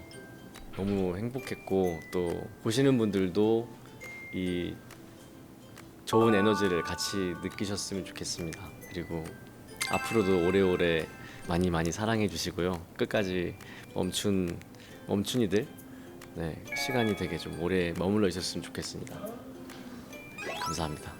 Speaker 2: 너무 행복했고 또 보시는 분들도 이 좋은 에너지를 같이 느끼셨으면 좋겠습니다. 그리고 앞으로도 오래오래 많이 사랑해 주시고요. 끝까지 멈춘이들 시간이 되게 좀 오래 머물러 있었으면 좋겠습니다. 감사합니다.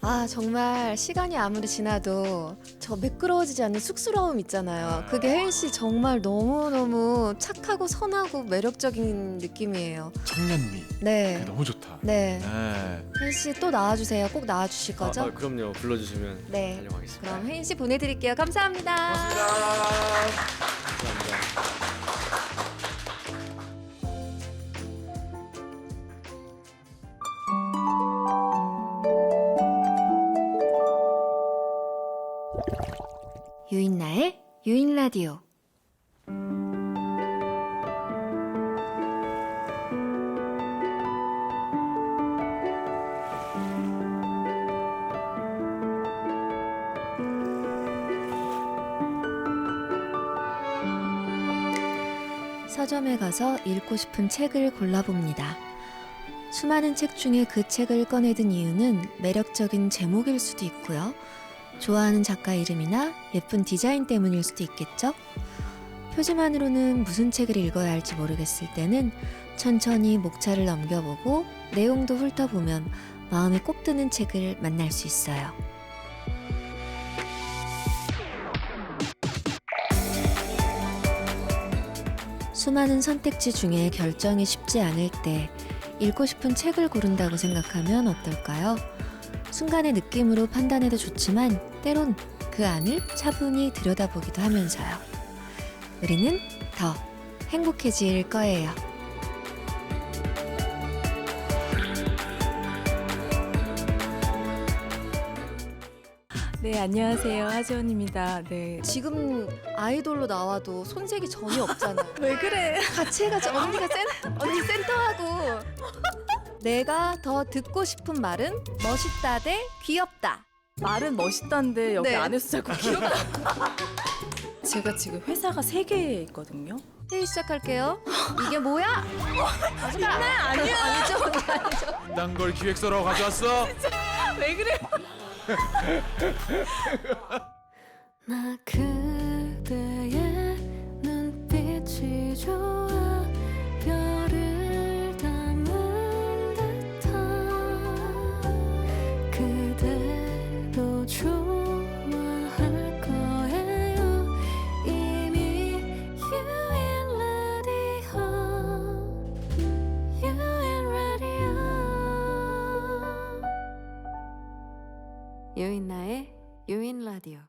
Speaker 3: 아, 정말 시간이 아무리 지나도 저 매끄러워지지 않는 쑥스러움 있잖아요. 그게 혜인 씨 정말 너무너무 착하고 선하고 매력적인 느낌이에요.
Speaker 1: 청년미.
Speaker 3: 네.
Speaker 1: 그게 너무 좋다.
Speaker 3: 네.
Speaker 1: 네.
Speaker 3: 혜인 씨 또 나와주세요. 꼭 나와주실 거죠?
Speaker 2: 그럼요. 불러주시면
Speaker 3: 네.
Speaker 2: 달려가겠습니다.
Speaker 3: 그럼 혜인 씨 보내드릴게요. 감사합니다.
Speaker 2: 감사합니다.
Speaker 3: 유인나의 유인 라디오. 서점에 가서 읽고 싶은 책을 골라봅니다. 수많은 책 중에 그 책을 꺼내든 이유는 매력적인 제목일 수도 있고요. 좋아하는 작가 이름이나 예쁜 디자인 때문일 수도 있겠죠? 표지만으로는 무슨 책을 읽어야 할지 모르겠을 때는 천천히 목차를 넘겨보고 내용도 훑어보면 마음에 꼭 드는 책을 만날 수 있어요. 수많은 선택지 중에 결정이 쉽지 않을 때 읽고 싶은 책을 고른다고 생각하면 어떨까요? 순간의 느낌으로 판단해도 좋지만 때론 그 안을 차분히 들여다보기도 하면서요. 우리는 더 행복해질 거예요.
Speaker 5: 네, 안녕하세요. 하지원입니다. 네.
Speaker 3: 지금 아이돌로 나와도 손색이 전혀 없잖아.
Speaker 5: 왜 그래?
Speaker 3: 같이 해가지고 언니 센터하고. 내가 더 듣고 싶은 말은 멋있다 대 귀엽다.
Speaker 5: 말은 멋있다는데 여기
Speaker 3: 네.
Speaker 5: 안에서 자꾸 귀엽다. 제가 지금 회사가 3개에 있거든요.
Speaker 3: 회의 시작할게요. 이게 뭐야? 아니죠.
Speaker 1: 딴 걸 기획서라고 가져왔어?
Speaker 5: 왜 그래?
Speaker 6: 나 그대의 눈빛이 좋아 별을 담은 듯한 그대도 좋아할 거예요 이미 유인 라디오 유인 라디오 유인나의 유인 라디오